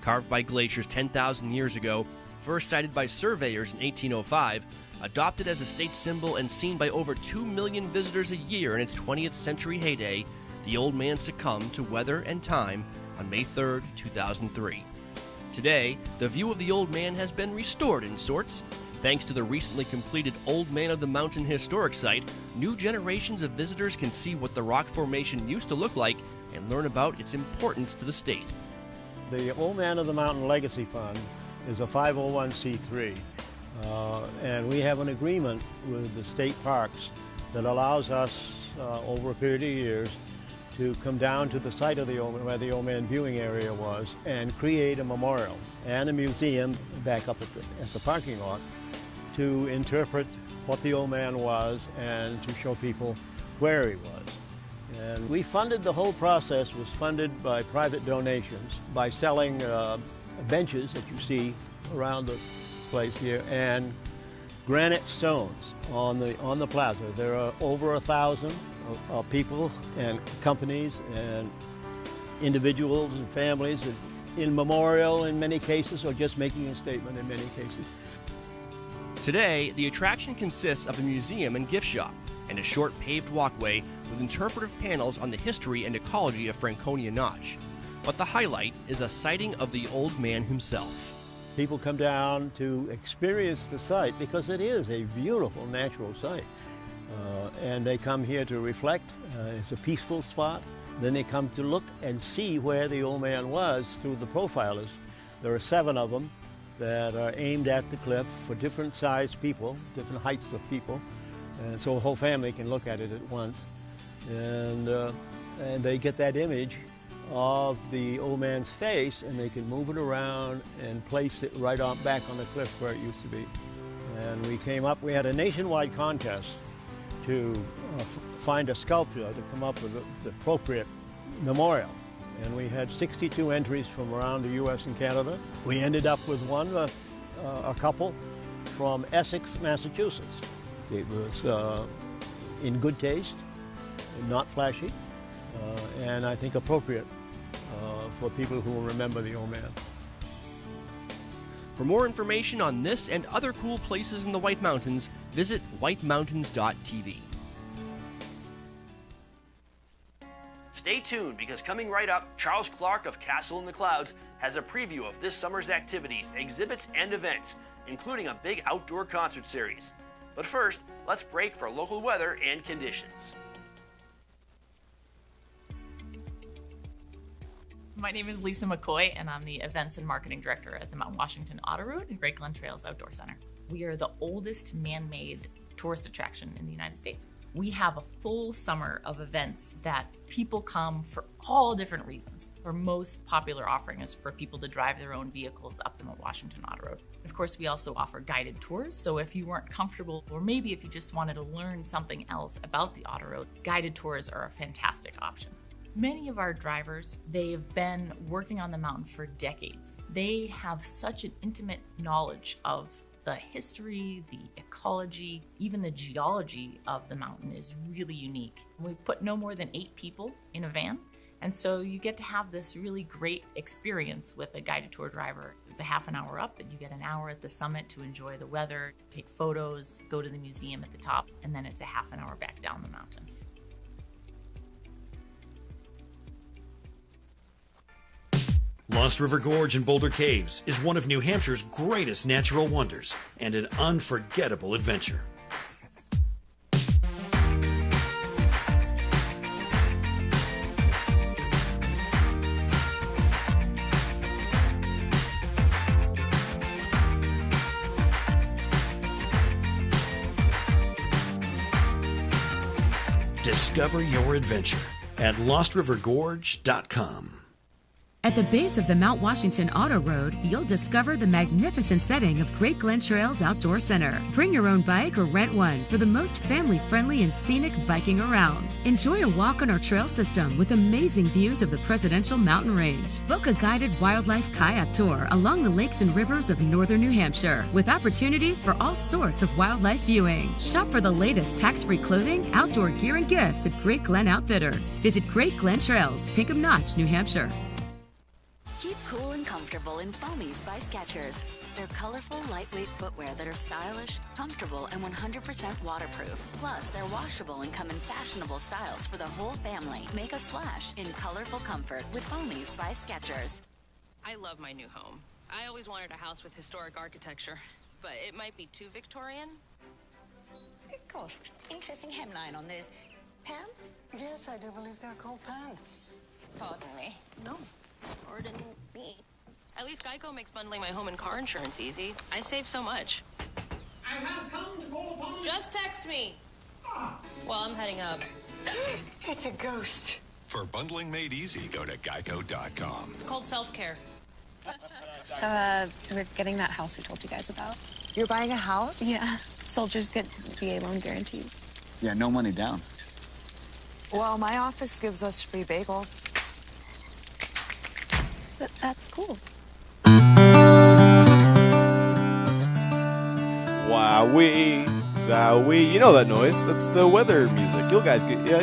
Carved by glaciers 10,000 years ago, first sighted by surveyors in 1805, adopted as a state symbol and seen by over 2 million visitors a year in its 20th century heyday, the Old Man succumbed to weather and time on May 3, 2003. Today, the view of the Old Man has been restored in sorts. Thanks to the recently completed Old Man of the Mountain historic site, new generations of visitors can see what the rock formation used to look like and learn about its importance to the state. The Old Man of the Mountain Legacy Fund is a 501c3, and we have an agreement with the state parks that allows us, over a period of years, to come down to the site of the where the Old Man viewing area was and create a memorial and a museum back up at the parking lot to interpret what the Old Man was and to show people where he was. And we funded, the whole process was funded by private donations, by selling benches that you see around the place here and granite stones on the plaza. There are over 1,000 people and companies and individuals and families in memorial in many cases, or just making a statement in many cases. Today, the attraction consists of a museum and gift shop and a short paved walkway with interpretive panels on the history and ecology of Franconia Notch. But the highlight is a sighting of the Old Man himself. People come down to experience the site because it is a beautiful natural site. And they come here to reflect. It's a peaceful spot. Then they come to look and see where the Old Man was through the profilers. There are 7 of them that are aimed at the cliff for different sized people, different heights of people. And so a whole family can look at it at once. And they get that image of the Old Man's face, and they can move it around and place it right on back on the cliff where it used to be. And we had a nationwide contest to find a sculptor to come up with the appropriate memorial. And we had 62 entries from around the U.S. and Canada. We ended up with a couple from Essex, Massachusetts. It was in good taste, not flashy, and I think appropriate for people who will remember the Old Man. For more information on this and other cool places in the White Mountains, visit whitemountains.tv. Stay tuned, because coming right up, Charles Clark of Castle in the Clouds has a preview of this summer's activities, exhibits, and events, including a big outdoor concert series. But first, let's break for local weather and conditions. My name is Lisa McCoy, and I'm the Events and Marketing Director at the Mount Washington Auto Road and Great Glen Trails Outdoor Center. We are the oldest man-made tourist attraction in the United States. We have a full summer of events that people come for all different reasons. Our most popular offering is for people to drive their own vehicles up the Mount Washington Auto Road. Of course, we also offer guided tours, so if you weren't comfortable, or maybe if you just wanted to learn something else about the Auto Road, guided tours are a fantastic option. Many of our drivers, they've been working on the mountain for decades. They have such an intimate knowledge of the history, the ecology, even the geology of the mountain is really unique. We put no more than 8 people in a van, and so you get to have this really great experience with a guided tour driver. It's a half an hour up, and you get an hour at the summit to enjoy the weather, take photos, go to the museum at the top, and then it's a half an hour back down the mountain. Lost River Gorge in Boulder Caves is one of New Hampshire's greatest natural wonders and an unforgettable adventure. Discover your adventure at LostRiverGorge.com. At the base of the Mount Washington Auto Road, you'll discover the magnificent setting of Great Glen Trails Outdoor Center. Bring your own bike or rent one for the most family-friendly and scenic biking around. Enjoy a walk on our trail system with amazing views of the Presidential Mountain Range. Book a guided wildlife kayak tour along the lakes and rivers of northern New Hampshire with opportunities for all sorts of wildlife viewing. Shop for the latest tax-free clothing, outdoor gear, and gifts at Great Glen Outfitters. Visit Great Glen Trails, Pinkham Notch, New Hampshire. Keep cool and comfortable in Foamies by Skechers. They're colorful, lightweight footwear that are stylish, comfortable, and 100% waterproof. Plus, they're washable and come in fashionable styles for the whole family. Make a splash in colorful comfort with Foamies by Skechers. I love my new home. I always wanted a house with historic architecture, but it might be too Victorian. Gosh, interesting hemline on those pants. Yes, I do believe they're called pants. Pardon me. No. Pardon me. At least Geico makes bundling my home and car insurance easy. I save so much. I have come to call upon you. Just text me. Well, I'm heading up. It's a ghost. For bundling made easy, go to geico.com. It's called self-care. So, we're getting that house we told you guys about. You're buying a house? Yeah. Soldiers get VA loan guarantees. Yeah, no money down. Well, my office gives us free bagels. That's cool. Wowee, zowee. You know that noise. That's the weather music. You'll get used to it.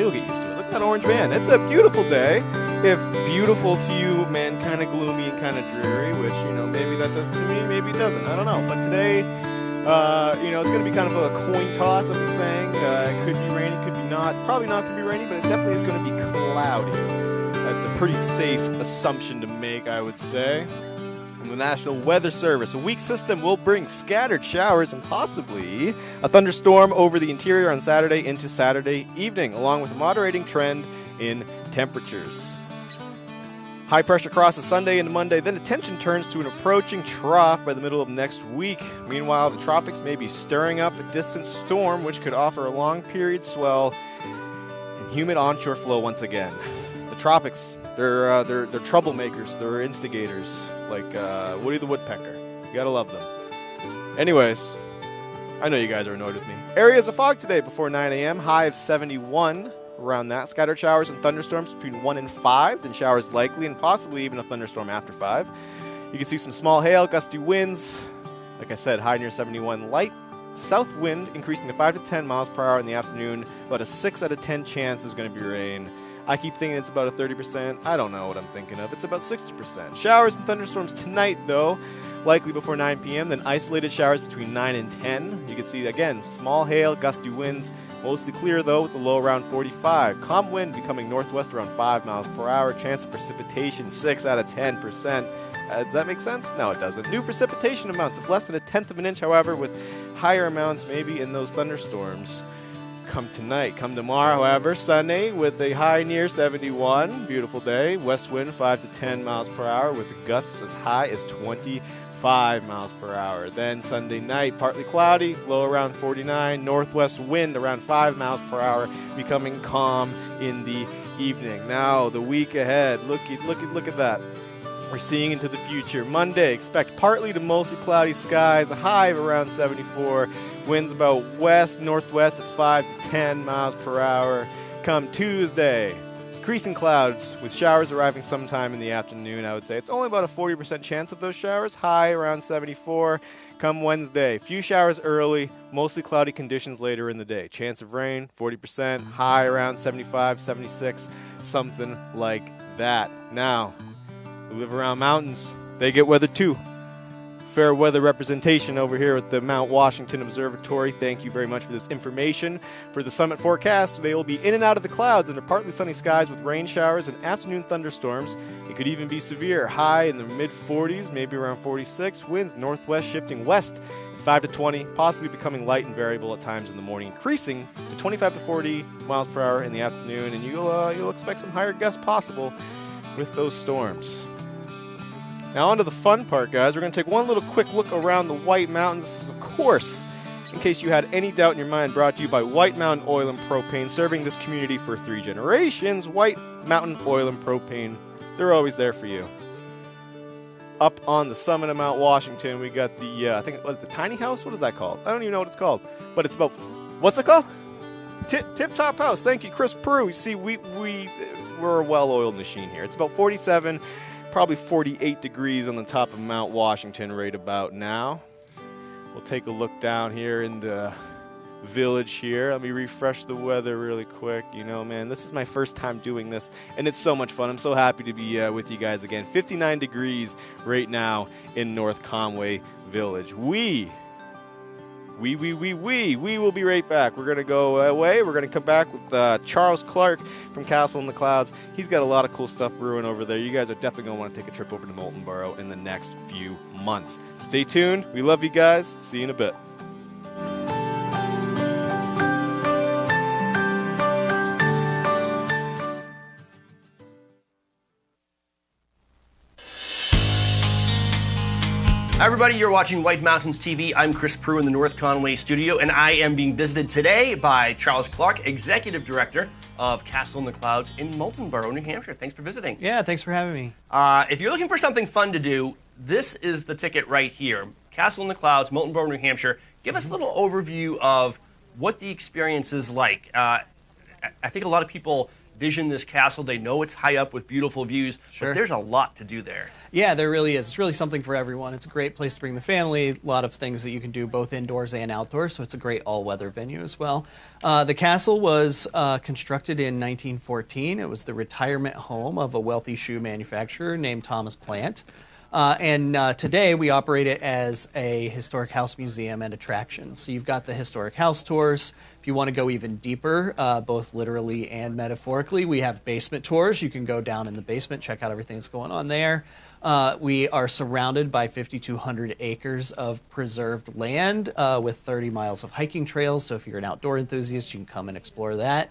Look at that orange van. It's a beautiful day. If beautiful to you meant kind of gloomy and kind of dreary, which, maybe that does to me, maybe it doesn't. I don't know. But today, it's going to be kind of a coin toss, I've been saying. It could be rainy, could be not. Probably not going to be rainy, but it definitely is going to be cloudy. That's a pretty safe assumption to make, I would say. From the National Weather Service, a weak system will bring scattered showers and possibly a thunderstorm over the interior on Saturday into Saturday evening, along with a moderating trend in temperatures. High pressure crosses Sunday into Monday, then attention turns to an approaching trough by the middle of next week. Meanwhile, the tropics may be stirring up a distant storm, which could offer a long period swell and humid onshore flow once again. The tropics, they're troublemakers, they're instigators, like Woody the Woodpecker. You gotta love them. Anyways, I know you guys are annoyed with me. Areas of fog today before 9 a.m., high of 71. Around that, scattered showers and thunderstorms between 1 and 5, then showers likely and possibly even a thunderstorm after 5. You can see some small hail, gusty winds. Like I said, high near 71. Light south wind increasing to 5 to 10 miles per hour in the afternoon. About a 6 out of 10 chance there's going to be rain. I keep thinking it's about a 30%. I don't know what I'm thinking of. It's about 60%. Showers and thunderstorms tonight, though, likely before 9 p.m., then isolated showers between 9 and 10. You can see, again, small hail, gusty winds. Mostly clear, though, with a low around 45. Calm wind becoming northwest around 5 miles per hour. Chance of precipitation, 6 out of 10%. Does that make sense? No, it doesn't. New precipitation amounts of less than 1/10 of an inch, however, with higher amounts maybe in those thunderstorms. come tonight. Come tomorrow, however, Sunday with a high near 71. Beautiful day. West wind 5 to 10 miles per hour with the gusts as high as 25 miles per hour. Then Sunday night, partly cloudy, low around 49. Northwest wind around 5 miles per hour, becoming calm in the evening. Now, the week ahead. Look at that. We're seeing into the future. Monday, expect partly to mostly cloudy skies, a high of around 74. Winds about west-northwest at 5 to 10 miles per hour. Come Tuesday, increasing clouds with showers arriving sometime in the afternoon, I would say. It's only about a 40% chance of those showers, high around 74. Come Wednesday, few showers early, mostly cloudy conditions later in the day. Chance of rain, 40%, high around 75, 76, something like that. Now, who live around mountains, they get weather too. Fair weather representation over here at the Mount Washington Observatory. Thank you very much for this information. For the summit forecast, they will be in and out of the clouds under partly sunny skies with rain showers and afternoon thunderstorms. It could even be severe. High in the mid-40s, maybe around 46. Winds northwest shifting west at 5 to 20, possibly becoming light and variable at times in the morning, increasing to 25 to 40 miles per hour in the afternoon. And you'll expect some higher gusts possible with those storms. Now on to the fun part, guys. We're going to take one little quick look around the White Mountains. This is, of course, in case you had any doubt in your mind, brought to you by White Mountain Oil and Propane, serving this community for 3 generations. White Mountain Oil and Propane, they're always there for you. Up on the summit of Mount Washington, we got the, I think, the tiny house? What is that called? I don't even know what it's called. But it's about, what's it called? Tip Top House. Thank you, Chris Peru. You see, we're a well-oiled machine here. It's about 47, probably 48 degrees on the top of Mount Washington right about now. We'll take a look down here in the village here. Let me refresh the weather really quick. You know, man, this is my first time doing this, and it's so much fun. I'm so happy to be with you guys again. 59 degrees right now in North Conway Village. We will be right back. We're going to go away. We're going to come back with Charles Clark from Castle in the Clouds. He's got a lot of cool stuff brewing over there. You guys are definitely going to want to take a trip over to Moultonboro in the next few months. Stay tuned. We love you guys. See you in a bit. Hi everybody, you're watching White Mountains TV. I'm Chris Peru in the North Conway studio, and I am being visited today by Charles Clark, Executive Director of Castle in the Clouds in Moultonboro, New Hampshire. Thanks for visiting. Yeah, thanks for having me. If you're looking for something fun to do, this is the ticket right here. Castle in the Clouds, Moultonboro, New Hampshire. Give us a little overview of what the experience is like. I think a lot of people vision this castle. They know it's high up with beautiful views, but there's a lot to do there. Yeah, there really is. It's really something for everyone. It's a great place to bring the family. A lot of things that you can do both indoors and outdoors, so it's a great all-weather venue as well. The castle was constructed in 1914. It was the retirement home of a wealthy shoe manufacturer named Thomas Plant. And today we operate it as a historic house museum and attraction. So you've got the historic house tours. If you want to go even deeper, both literally and metaphorically, we have basement tours. You can go down in the basement, check out everything that's going on there. We are surrounded by 5,200 acres of preserved land with 30 miles of hiking trails. So if you're an outdoor enthusiast, you can come and explore that.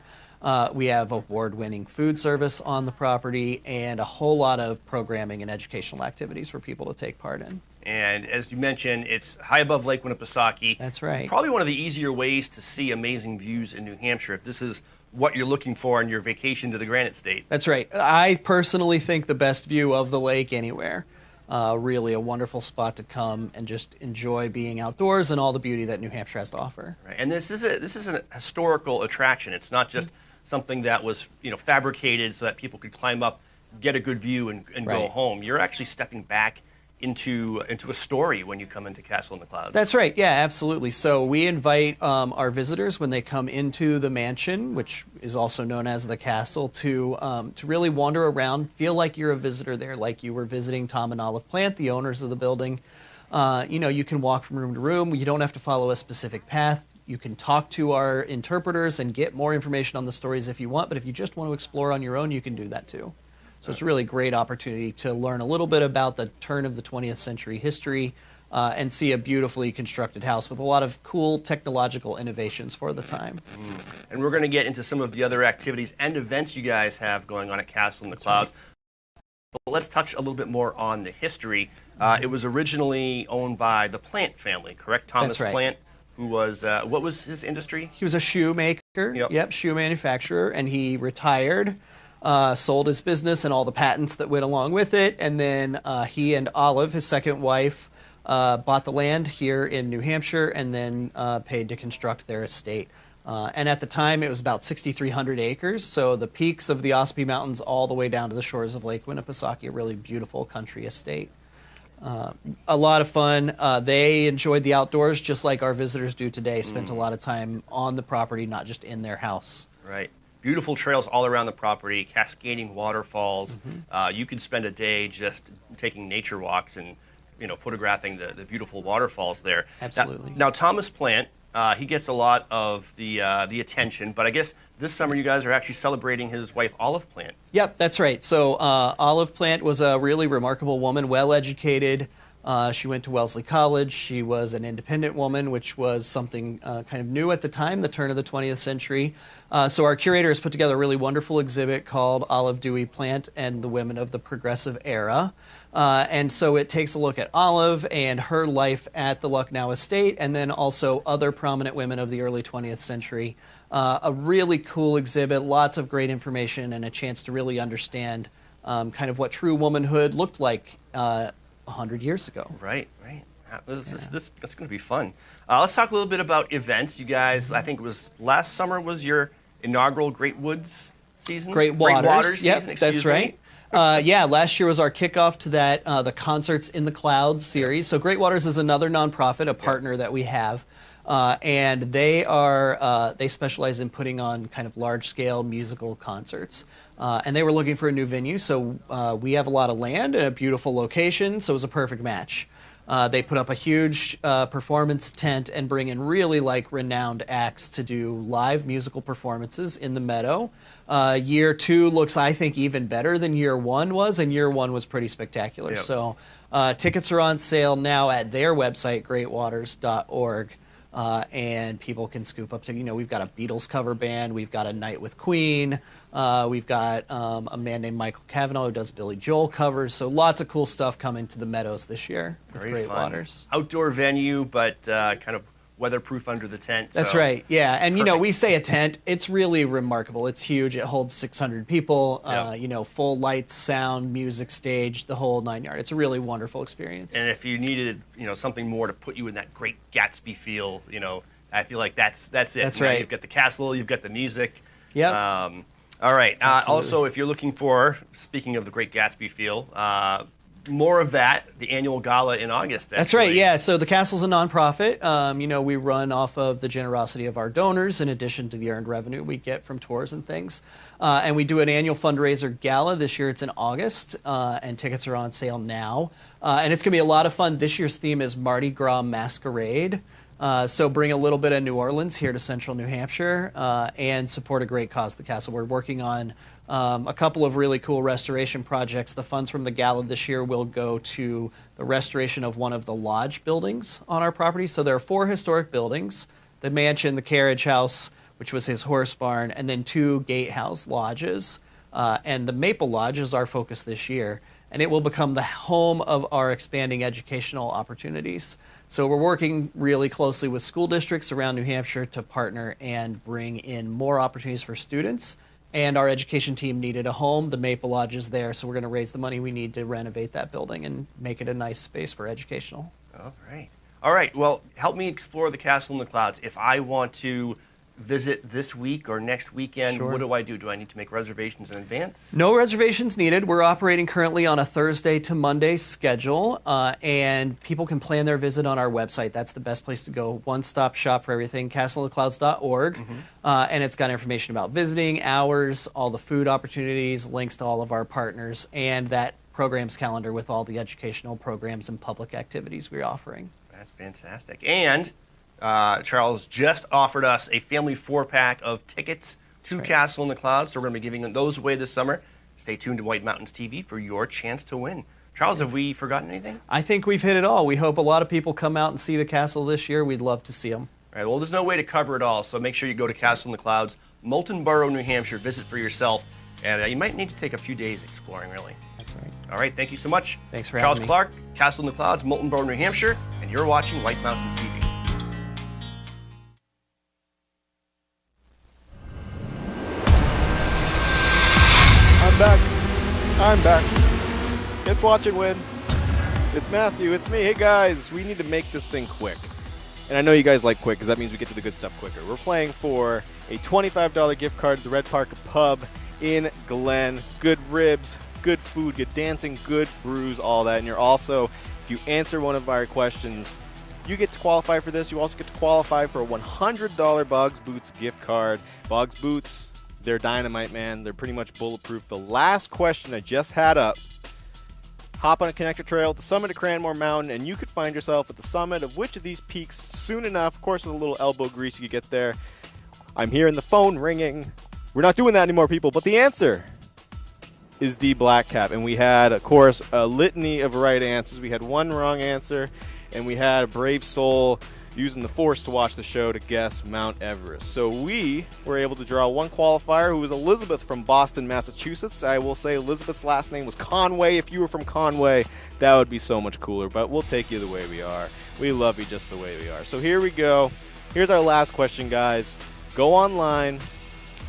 We have award-winning food service on the property and a whole lot of programming and educational activities for people to take part in. And as you mentioned, it's high above Lake Winnipesaukee. That's right. Probably one of the easier ways to see amazing views in New Hampshire, if this is what you're looking for on your vacation to the Granite State. That's right. I personally think the best view of the lake anywhere. Really a wonderful spot to come and just enjoy being outdoors and all the beauty that New Hampshire has to offer. Right. And this is an historical attraction. It's not just something that was fabricated so that people could climb up, get a good view, and go home. You're actually stepping back into a story when you come into Castle in the Clouds. That's right. Yeah, absolutely. So we invite our visitors when they come into the mansion, which is also known as the castle, to really wander around, feel like you're a visitor there, like you were visiting Tom and Olive Plant, the owners of the building. You can walk from room to room. You don't have to follow a specific path. You can talk to our interpreters and get more information on the stories if you want, but if you just want to explore on your own, you can do that too. So it's a really great opportunity to learn a little bit about the turn of the 20th century history and see a beautifully constructed house with a lot of cool technological innovations for the time. And we're going to get into some of the other activities and events you guys have going on at Castle in the Clouds. But let's touch a little bit more on the history. It was originally owned by the Plant family, correct? Thomas That's right. Plant, who was, what was his industry? He was a shoemaker, shoe manufacturer, and he retired, sold his business and all the patents that went along with it, and then he and Olive, his second wife, bought the land here in New Hampshire and then paid to construct their estate. And at the time, it was about 6,300 acres, so the peaks of the Ospey Mountains all the way down to the shores of Lake Winnipesaukee, a really beautiful country estate. A lot of fun. They enjoyed the outdoors just like our visitors do today, spent a lot of time on the property, not just in their house. Right. Beautiful trails all around the property, cascading waterfalls. You could spend a day just taking nature walks and photographing the beautiful waterfalls there. Absolutely. Now Thomas Plant, he gets a lot of the attention, but I guess this summer you guys are actually celebrating his wife Olive Plant. Yep, that's right. So Olive Plant was a really remarkable woman, well-educated. She went to Wellesley College. She was an independent woman, which was something kind of new at the time, the turn of the 20th century. So our curator has put together a really wonderful exhibit called Olive Dewey Plant and the Women of the Progressive Era. And so it takes a look at Olive and her life at the Lucknow Estate, and then also other prominent women of the early 20th century. A really cool exhibit, lots of great information, and a chance to really understand kind of what true womanhood looked like 100 years ago. Right. That's going to be fun. Let's talk a little bit about events. You guys, I think it was last summer was your inaugural Great Woods season? Great Waters yep, season, that's right. Last year was our kickoff to that, the Concerts in the Clouds series. So Great Waters is another nonprofit, a partner that we have. And they specialize in putting on kind of large-scale musical concerts. And they were looking for a new venue, so we have a lot of land and a beautiful location, so it was a perfect match. They put up a huge performance tent and bring in really renowned acts to do live musical performances in the meadow. Year 2 looks, I think, even better than year 1 was, and year 1 was pretty spectacular. Yep. So tickets are on sale now at their website, greatwaters.org. And people can scoop up to, we've got a Beatles cover band, we've got a night with Queen, we've got a man named Michael Cavanaugh who does Billy Joel covers, so lots of cool stuff coming to the Meadows this year with Great Waters. Outdoor venue, but kind of weatherproof under the tent. That's right, yeah. And, we say a tent, it's really remarkable. It's huge. It holds 600 people, full lights, sound, music, stage, the whole 9 yards. It's a really wonderful experience. And if you needed, something more to put you in that great Gatsby feel, I feel like that's it. That's right. You've got the castle, you've got the music. Yep. All right. Also, if you're looking for, speaking of the great Gatsby feel, more of that, the annual gala in August. That's right, yeah. So the Castle's a nonprofit. We run off of the generosity of our donors in addition to the earned revenue we get from tours and things. And we do an annual fundraiser gala. This year it's in August, and tickets are on sale now. And it's going to be a lot of fun. This year's theme is Mardi Gras Masquerade. So bring a little bit of New Orleans here to central New Hampshire and support a great cause, the Castle. We're working on a couple of really cool restoration projects. The funds from the gala this year will go to the restoration of one of the lodge buildings on our property. So there are 4 historic buildings, the mansion, the carriage house, which was his horse barn, and then 2 gatehouse lodges. And the Maple Lodge is our focus this year. And it will become the home of our expanding educational opportunities. So we're working really closely with school districts around New Hampshire to partner and bring in more opportunities for students. And our education team needed a home. The Maple Lodge is there, so we're going to raise the money we need to renovate that building and make it a nice space for educational. All right. Well, help me explore the Castle in the Clouds. If I want to visit this week or next weekend, Sure. What do I do? Do I need to make reservations in advance? No reservations needed. We're operating currently on a Thursday to Monday schedule, and people can plan their visit on our website. That's the best place to go. One-stop shop for everything, castleoftheclouds.org, and it's got information about visiting, hours, all the food opportunities, links to all of our partners, and that programs calendar with all the educational programs and public activities we're offering. That's fantastic. And Charles just offered us a family 4-pack of tickets to Castle in the Clouds, so we're going to be giving those away this summer. Stay tuned to White Mountains TV for your chance to win. Charles, have we forgotten anything? I think we've hit it all. We hope a lot of people come out and see the castle this year. We'd love to see them. All right, well, there's no way to cover it all, so make sure you go to Castle in the Clouds, Moulton Borough, New Hampshire. Visit for yourself, and you might need to take a few days exploring, really. That's right. All right, thank you so much. Thanks for Charles having me. Clark, Castle in the Clouds, Moulton Borough, New Hampshire, and you're watching White Mountains TV. I'm back. It's Watch and Win. It's Matthew. It's me. Hey, guys. We need to make this thing quick. And I know you guys like quick because that means we get to the good stuff quicker. We're playing for a $25 gift card to the Red Park Pub in Glen. Good ribs, good food, good dancing, good brews, all that. And you're also, if you answer one of our questions, you get to qualify for this. You also get to qualify for a $100 Boggs Boots gift card. Boggs Boots, they're dynamite, man. They're pretty much bulletproof. The last question I just had up, hop on a connector trail at the summit of Cranmore Mountain, and you could find yourself at the summit of which of these peaks soon enough. Of course, with a little elbow grease, you could get there. I'm hearing the phone ringing. We're not doing that anymore, people, but the answer is D. Blackcap. And we had, of course, a litany of right answers. We had one wrong answer, and we had a brave soul using the Force to watch the show to guess Mount Everest. So we were able to draw one qualifier who was Elizabeth from Boston, Massachusetts. I will say Elizabeth's last name was Conway. If you were from Conway, that would be so much cooler, but we'll take you the way we are. We love you just the way we are. So here we go. Here's our last question, guys. Go online,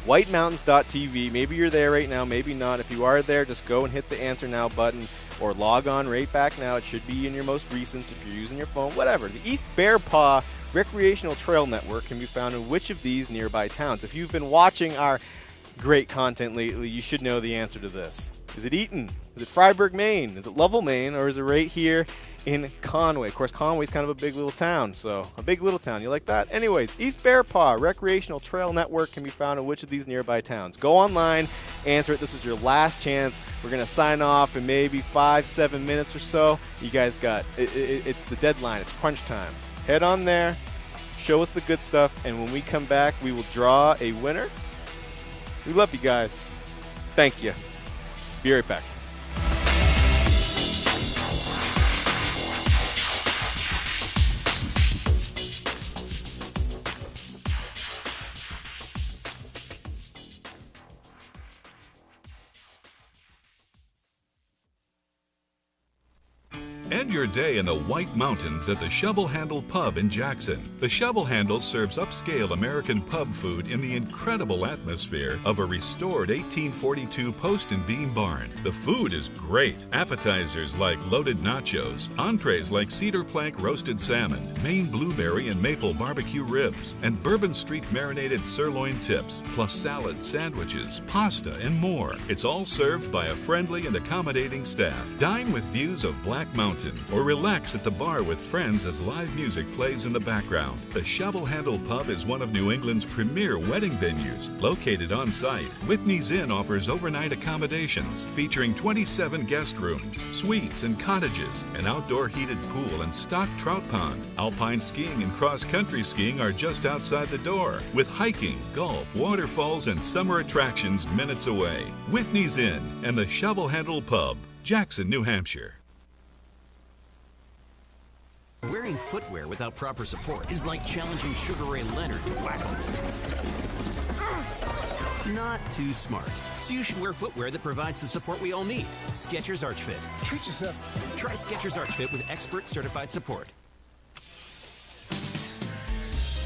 whitemountains.tv. Maybe you're there right now, maybe not. If you are there, just go and hit the Answer Now button or log on right back now. It should be in your most recents if you're using your phone, whatever. The East Bear Paw Recreational Trail Network can be found in which of these nearby towns? If you've been watching our great content lately, you should know the answer to this. Is it Eaton? Is it Freiburg, Maine? Is it Lovell, Maine? Or is it right here in Conway? Of course, Conway's kind of a big little town, so a big little town. You like that? Anyways, East Bear Paw Recreational Trail Network can be found in which of these nearby towns? Go online, answer it. This is your last chance. We're going to sign off in maybe 5-7 minutes or so. You guys got it's the deadline. It's crunch time. Head on there, show us the good stuff, and when we come back, we will draw a winner. We love you guys. Thank you. Be right back. End your day in the White Mountains at the Shovel Handle Pub in Jackson. The Shovel Handle serves upscale American pub food in the incredible atmosphere of a restored 1842 post and beam barn. The food is great. Appetizers like loaded nachos, entrees like cedar plank roasted salmon, Maine blueberry and maple barbecue ribs, and Bourbon Street marinated sirloin tips, plus salads, sandwiches, pasta, and more. It's all served by a friendly and accommodating staff. Dine with views of Black Mountain, or relax at the bar with friends as live music plays in the background. The Shovel Handle Pub is one of New England's premier wedding venues. Located on site, Whitney's Inn offers overnight accommodations featuring 27 guest rooms, suites, and cottages, an outdoor heated pool and stocked trout pond. Alpine skiing and cross-country skiing are just outside the door, with hiking, golf, waterfalls, and summer attractions minutes away. Whitney's Inn and the Shovel Handle Pub, Jackson, New Hampshire. Wearing footwear without proper support is like challenging Sugar Ray Leonard to whack-a-mole. Not too smart. So you should wear footwear that provides the support we all need. Skechers Arch Fit. Treat yourself. Try Skechers Arch Fit with expert certified support.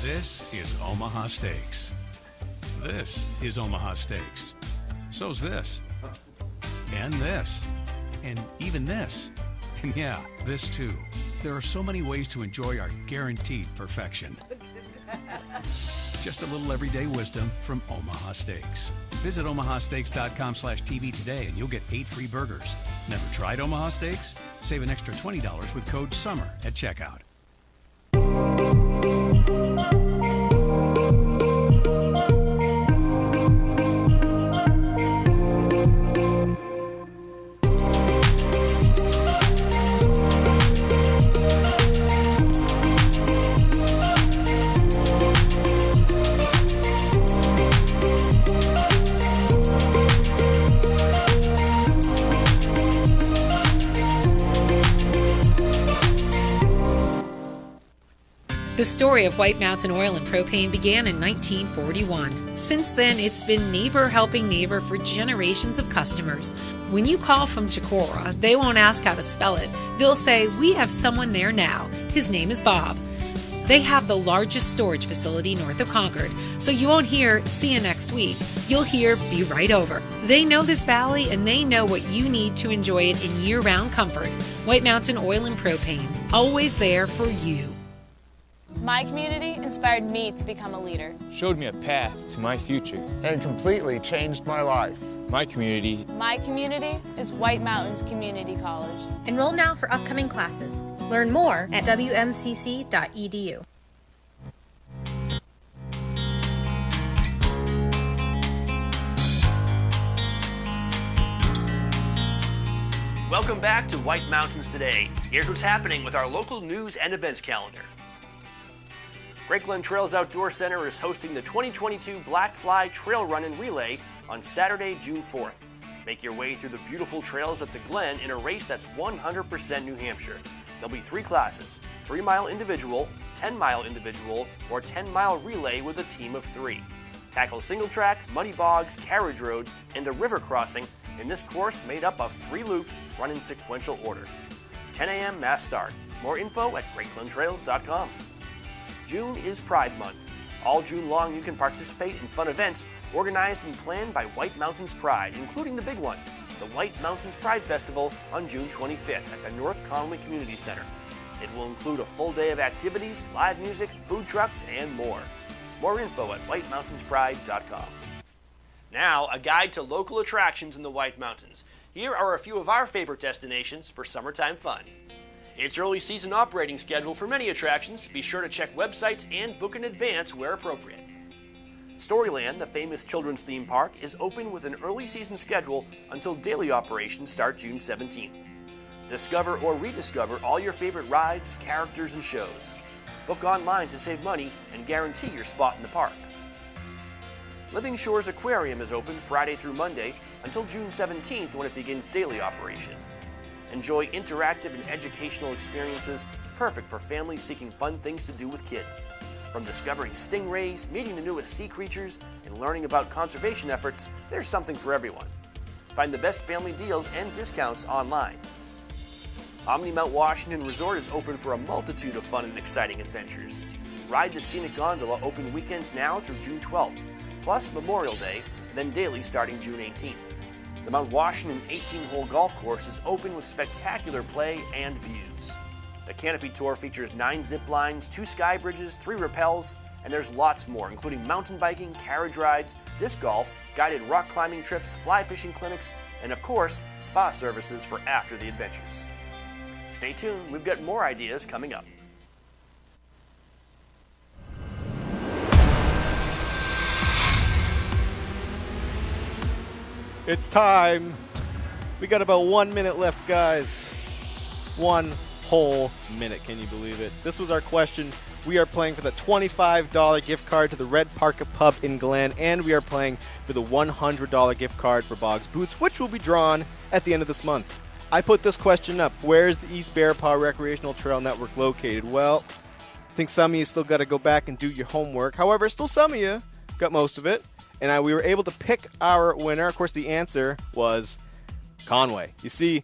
This is Omaha Steaks. This is Omaha Steaks. So's this. And this. And even this. And yeah, this too. There are so many ways to enjoy our guaranteed perfection. Just a little everyday wisdom from Omaha Steaks. Visit omahasteaks.com/TV today and you'll get 8 free burgers. Never tried Omaha Steaks? Save an extra $20 with code SUMMER at checkout. The story of White Mountain Oil and Propane began in 1941. Since then, it's been neighbor helping neighbor for generations of customers. When you call from Chicora, they won't ask how to spell it. They'll say, "We have someone there now. His name is Bob." They have the largest storage facility north of Concord, so you won't hear, "See you next week." You'll hear, "Be right over." They know this valley and they know what you need to enjoy it in year-round comfort. White Mountain Oil and Propane, always there for you. My community inspired me to become a leader. Showed me a path to my future. And completely changed my life. My community. My community is White Mountains Community College. Enroll now for upcoming classes. Learn more at wmcc.edu. Welcome back to White Mountains Today. Here's what's happening with our local news and events calendar. Great Glen Trails Outdoor Center is hosting the 2022 Black Fly Trail Run and Relay on Saturday, June 4th. Make your way through the beautiful trails at the Glen in a race that's 100% New Hampshire. There'll be 3 classes, 3-mile individual, 10-mile individual, or 10-mile relay with a team of 3. Tackle single track, muddy bogs, carriage roads, and a river crossing in this course made up of 3 loops run in sequential order. 10 a.m. mass start. More info at greatglentrails.com. June is Pride Month. All June long you can participate in fun events organized and planned by White Mountains Pride, including the big one, the White Mountains Pride Festival on June 25th at the North Conway Community Center. It will include a full day of activities, live music, food trucks, and more. More info at whitemountainspride.com. Now, a guide to local attractions in the White Mountains. Here are a few of our favorite destinations for summertime fun. It's early season operating schedule for many attractions. Be sure to check websites and book in advance where appropriate. Storyland, the famous children's theme park, is open with an early season schedule until daily operations start June 17th. Discover or rediscover all your favorite rides, characters, and shows. Book online to save money and guarantee your spot in the park. Living Shores Aquarium is open Friday through Monday until June 17th when it begins daily operation. Enjoy interactive and educational experiences perfect for families seeking fun things to do with kids. From discovering stingrays, meeting the newest sea creatures, and learning about conservation efforts, there's something for everyone. Find the best family deals and discounts online. Omni Mount Washington Resort is open for a multitude of fun and exciting adventures. Ride the Scenic Gondola open weekends now through June 12th, plus Memorial Day, then daily starting June 18th. The Mount Washington 18-hole golf course is open with spectacular play and views. The Canopy Tour features 9 zip lines, 2 sky bridges, 3 rappels, and there's lots more, including mountain biking, carriage rides, disc golf, guided rock climbing trips, fly fishing clinics, and of course, spa services for after the adventures. Stay tuned, we've got more ideas coming up. It's time. We got about 1 minute left, guys. 1 whole minute. Can you believe it? This was our question. We are playing for the $25 gift card to the Red Parka Pub in Glen, and we are playing for the $100 gift card for Boggs Boots, which will be drawn at the end of this month. I put this question up. Where is the East Bear Paw Recreational Trail Network located? Well, I think some of you still got to go back and do your homework. However, still some of you got most of it. And we were able to pick our winner. Of course, the answer was Conway. You see,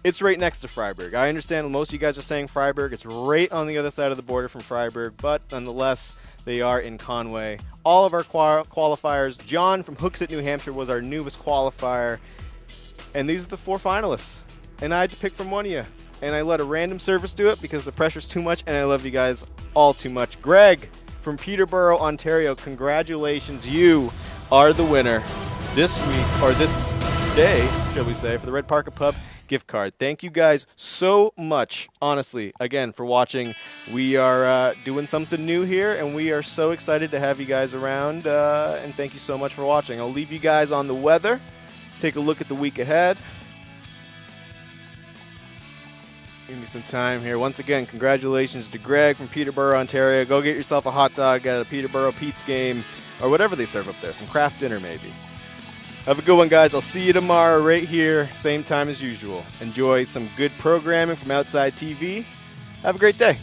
it's right next to Freiburg. I understand most of you guys are saying Freiburg. It's right on the other side of the border from Freiburg, but nonetheless, they are in Conway. All of our qualifiers. John from Hooksett, New Hampshire was our newest qualifier. And these are the 4 finalists. And I had to pick from one of you. And I let a random service do it because the pressure's too much, and I love you guys all too much. Greg from Peterborough, Ontario, congratulations. You are the winner this week, or this day, shall we say, for the Red Parka Pub gift card. Thank you guys so much, honestly, again, for watching. We are doing something new here, and we are so excited to have you guys around, and thank you so much for watching. I'll leave you guys on the weather. Take a look at the week ahead. Give me some time here. Once again, congratulations to Greg from Peterborough, Ontario. Go get yourself a hot dog at a Peterborough Pete's game, or whatever they serve up there. Some craft dinner, maybe. Have a good one, guys. I'll see you tomorrow right here, same time as usual. Enjoy some good programming from Outside TV. Have a great day.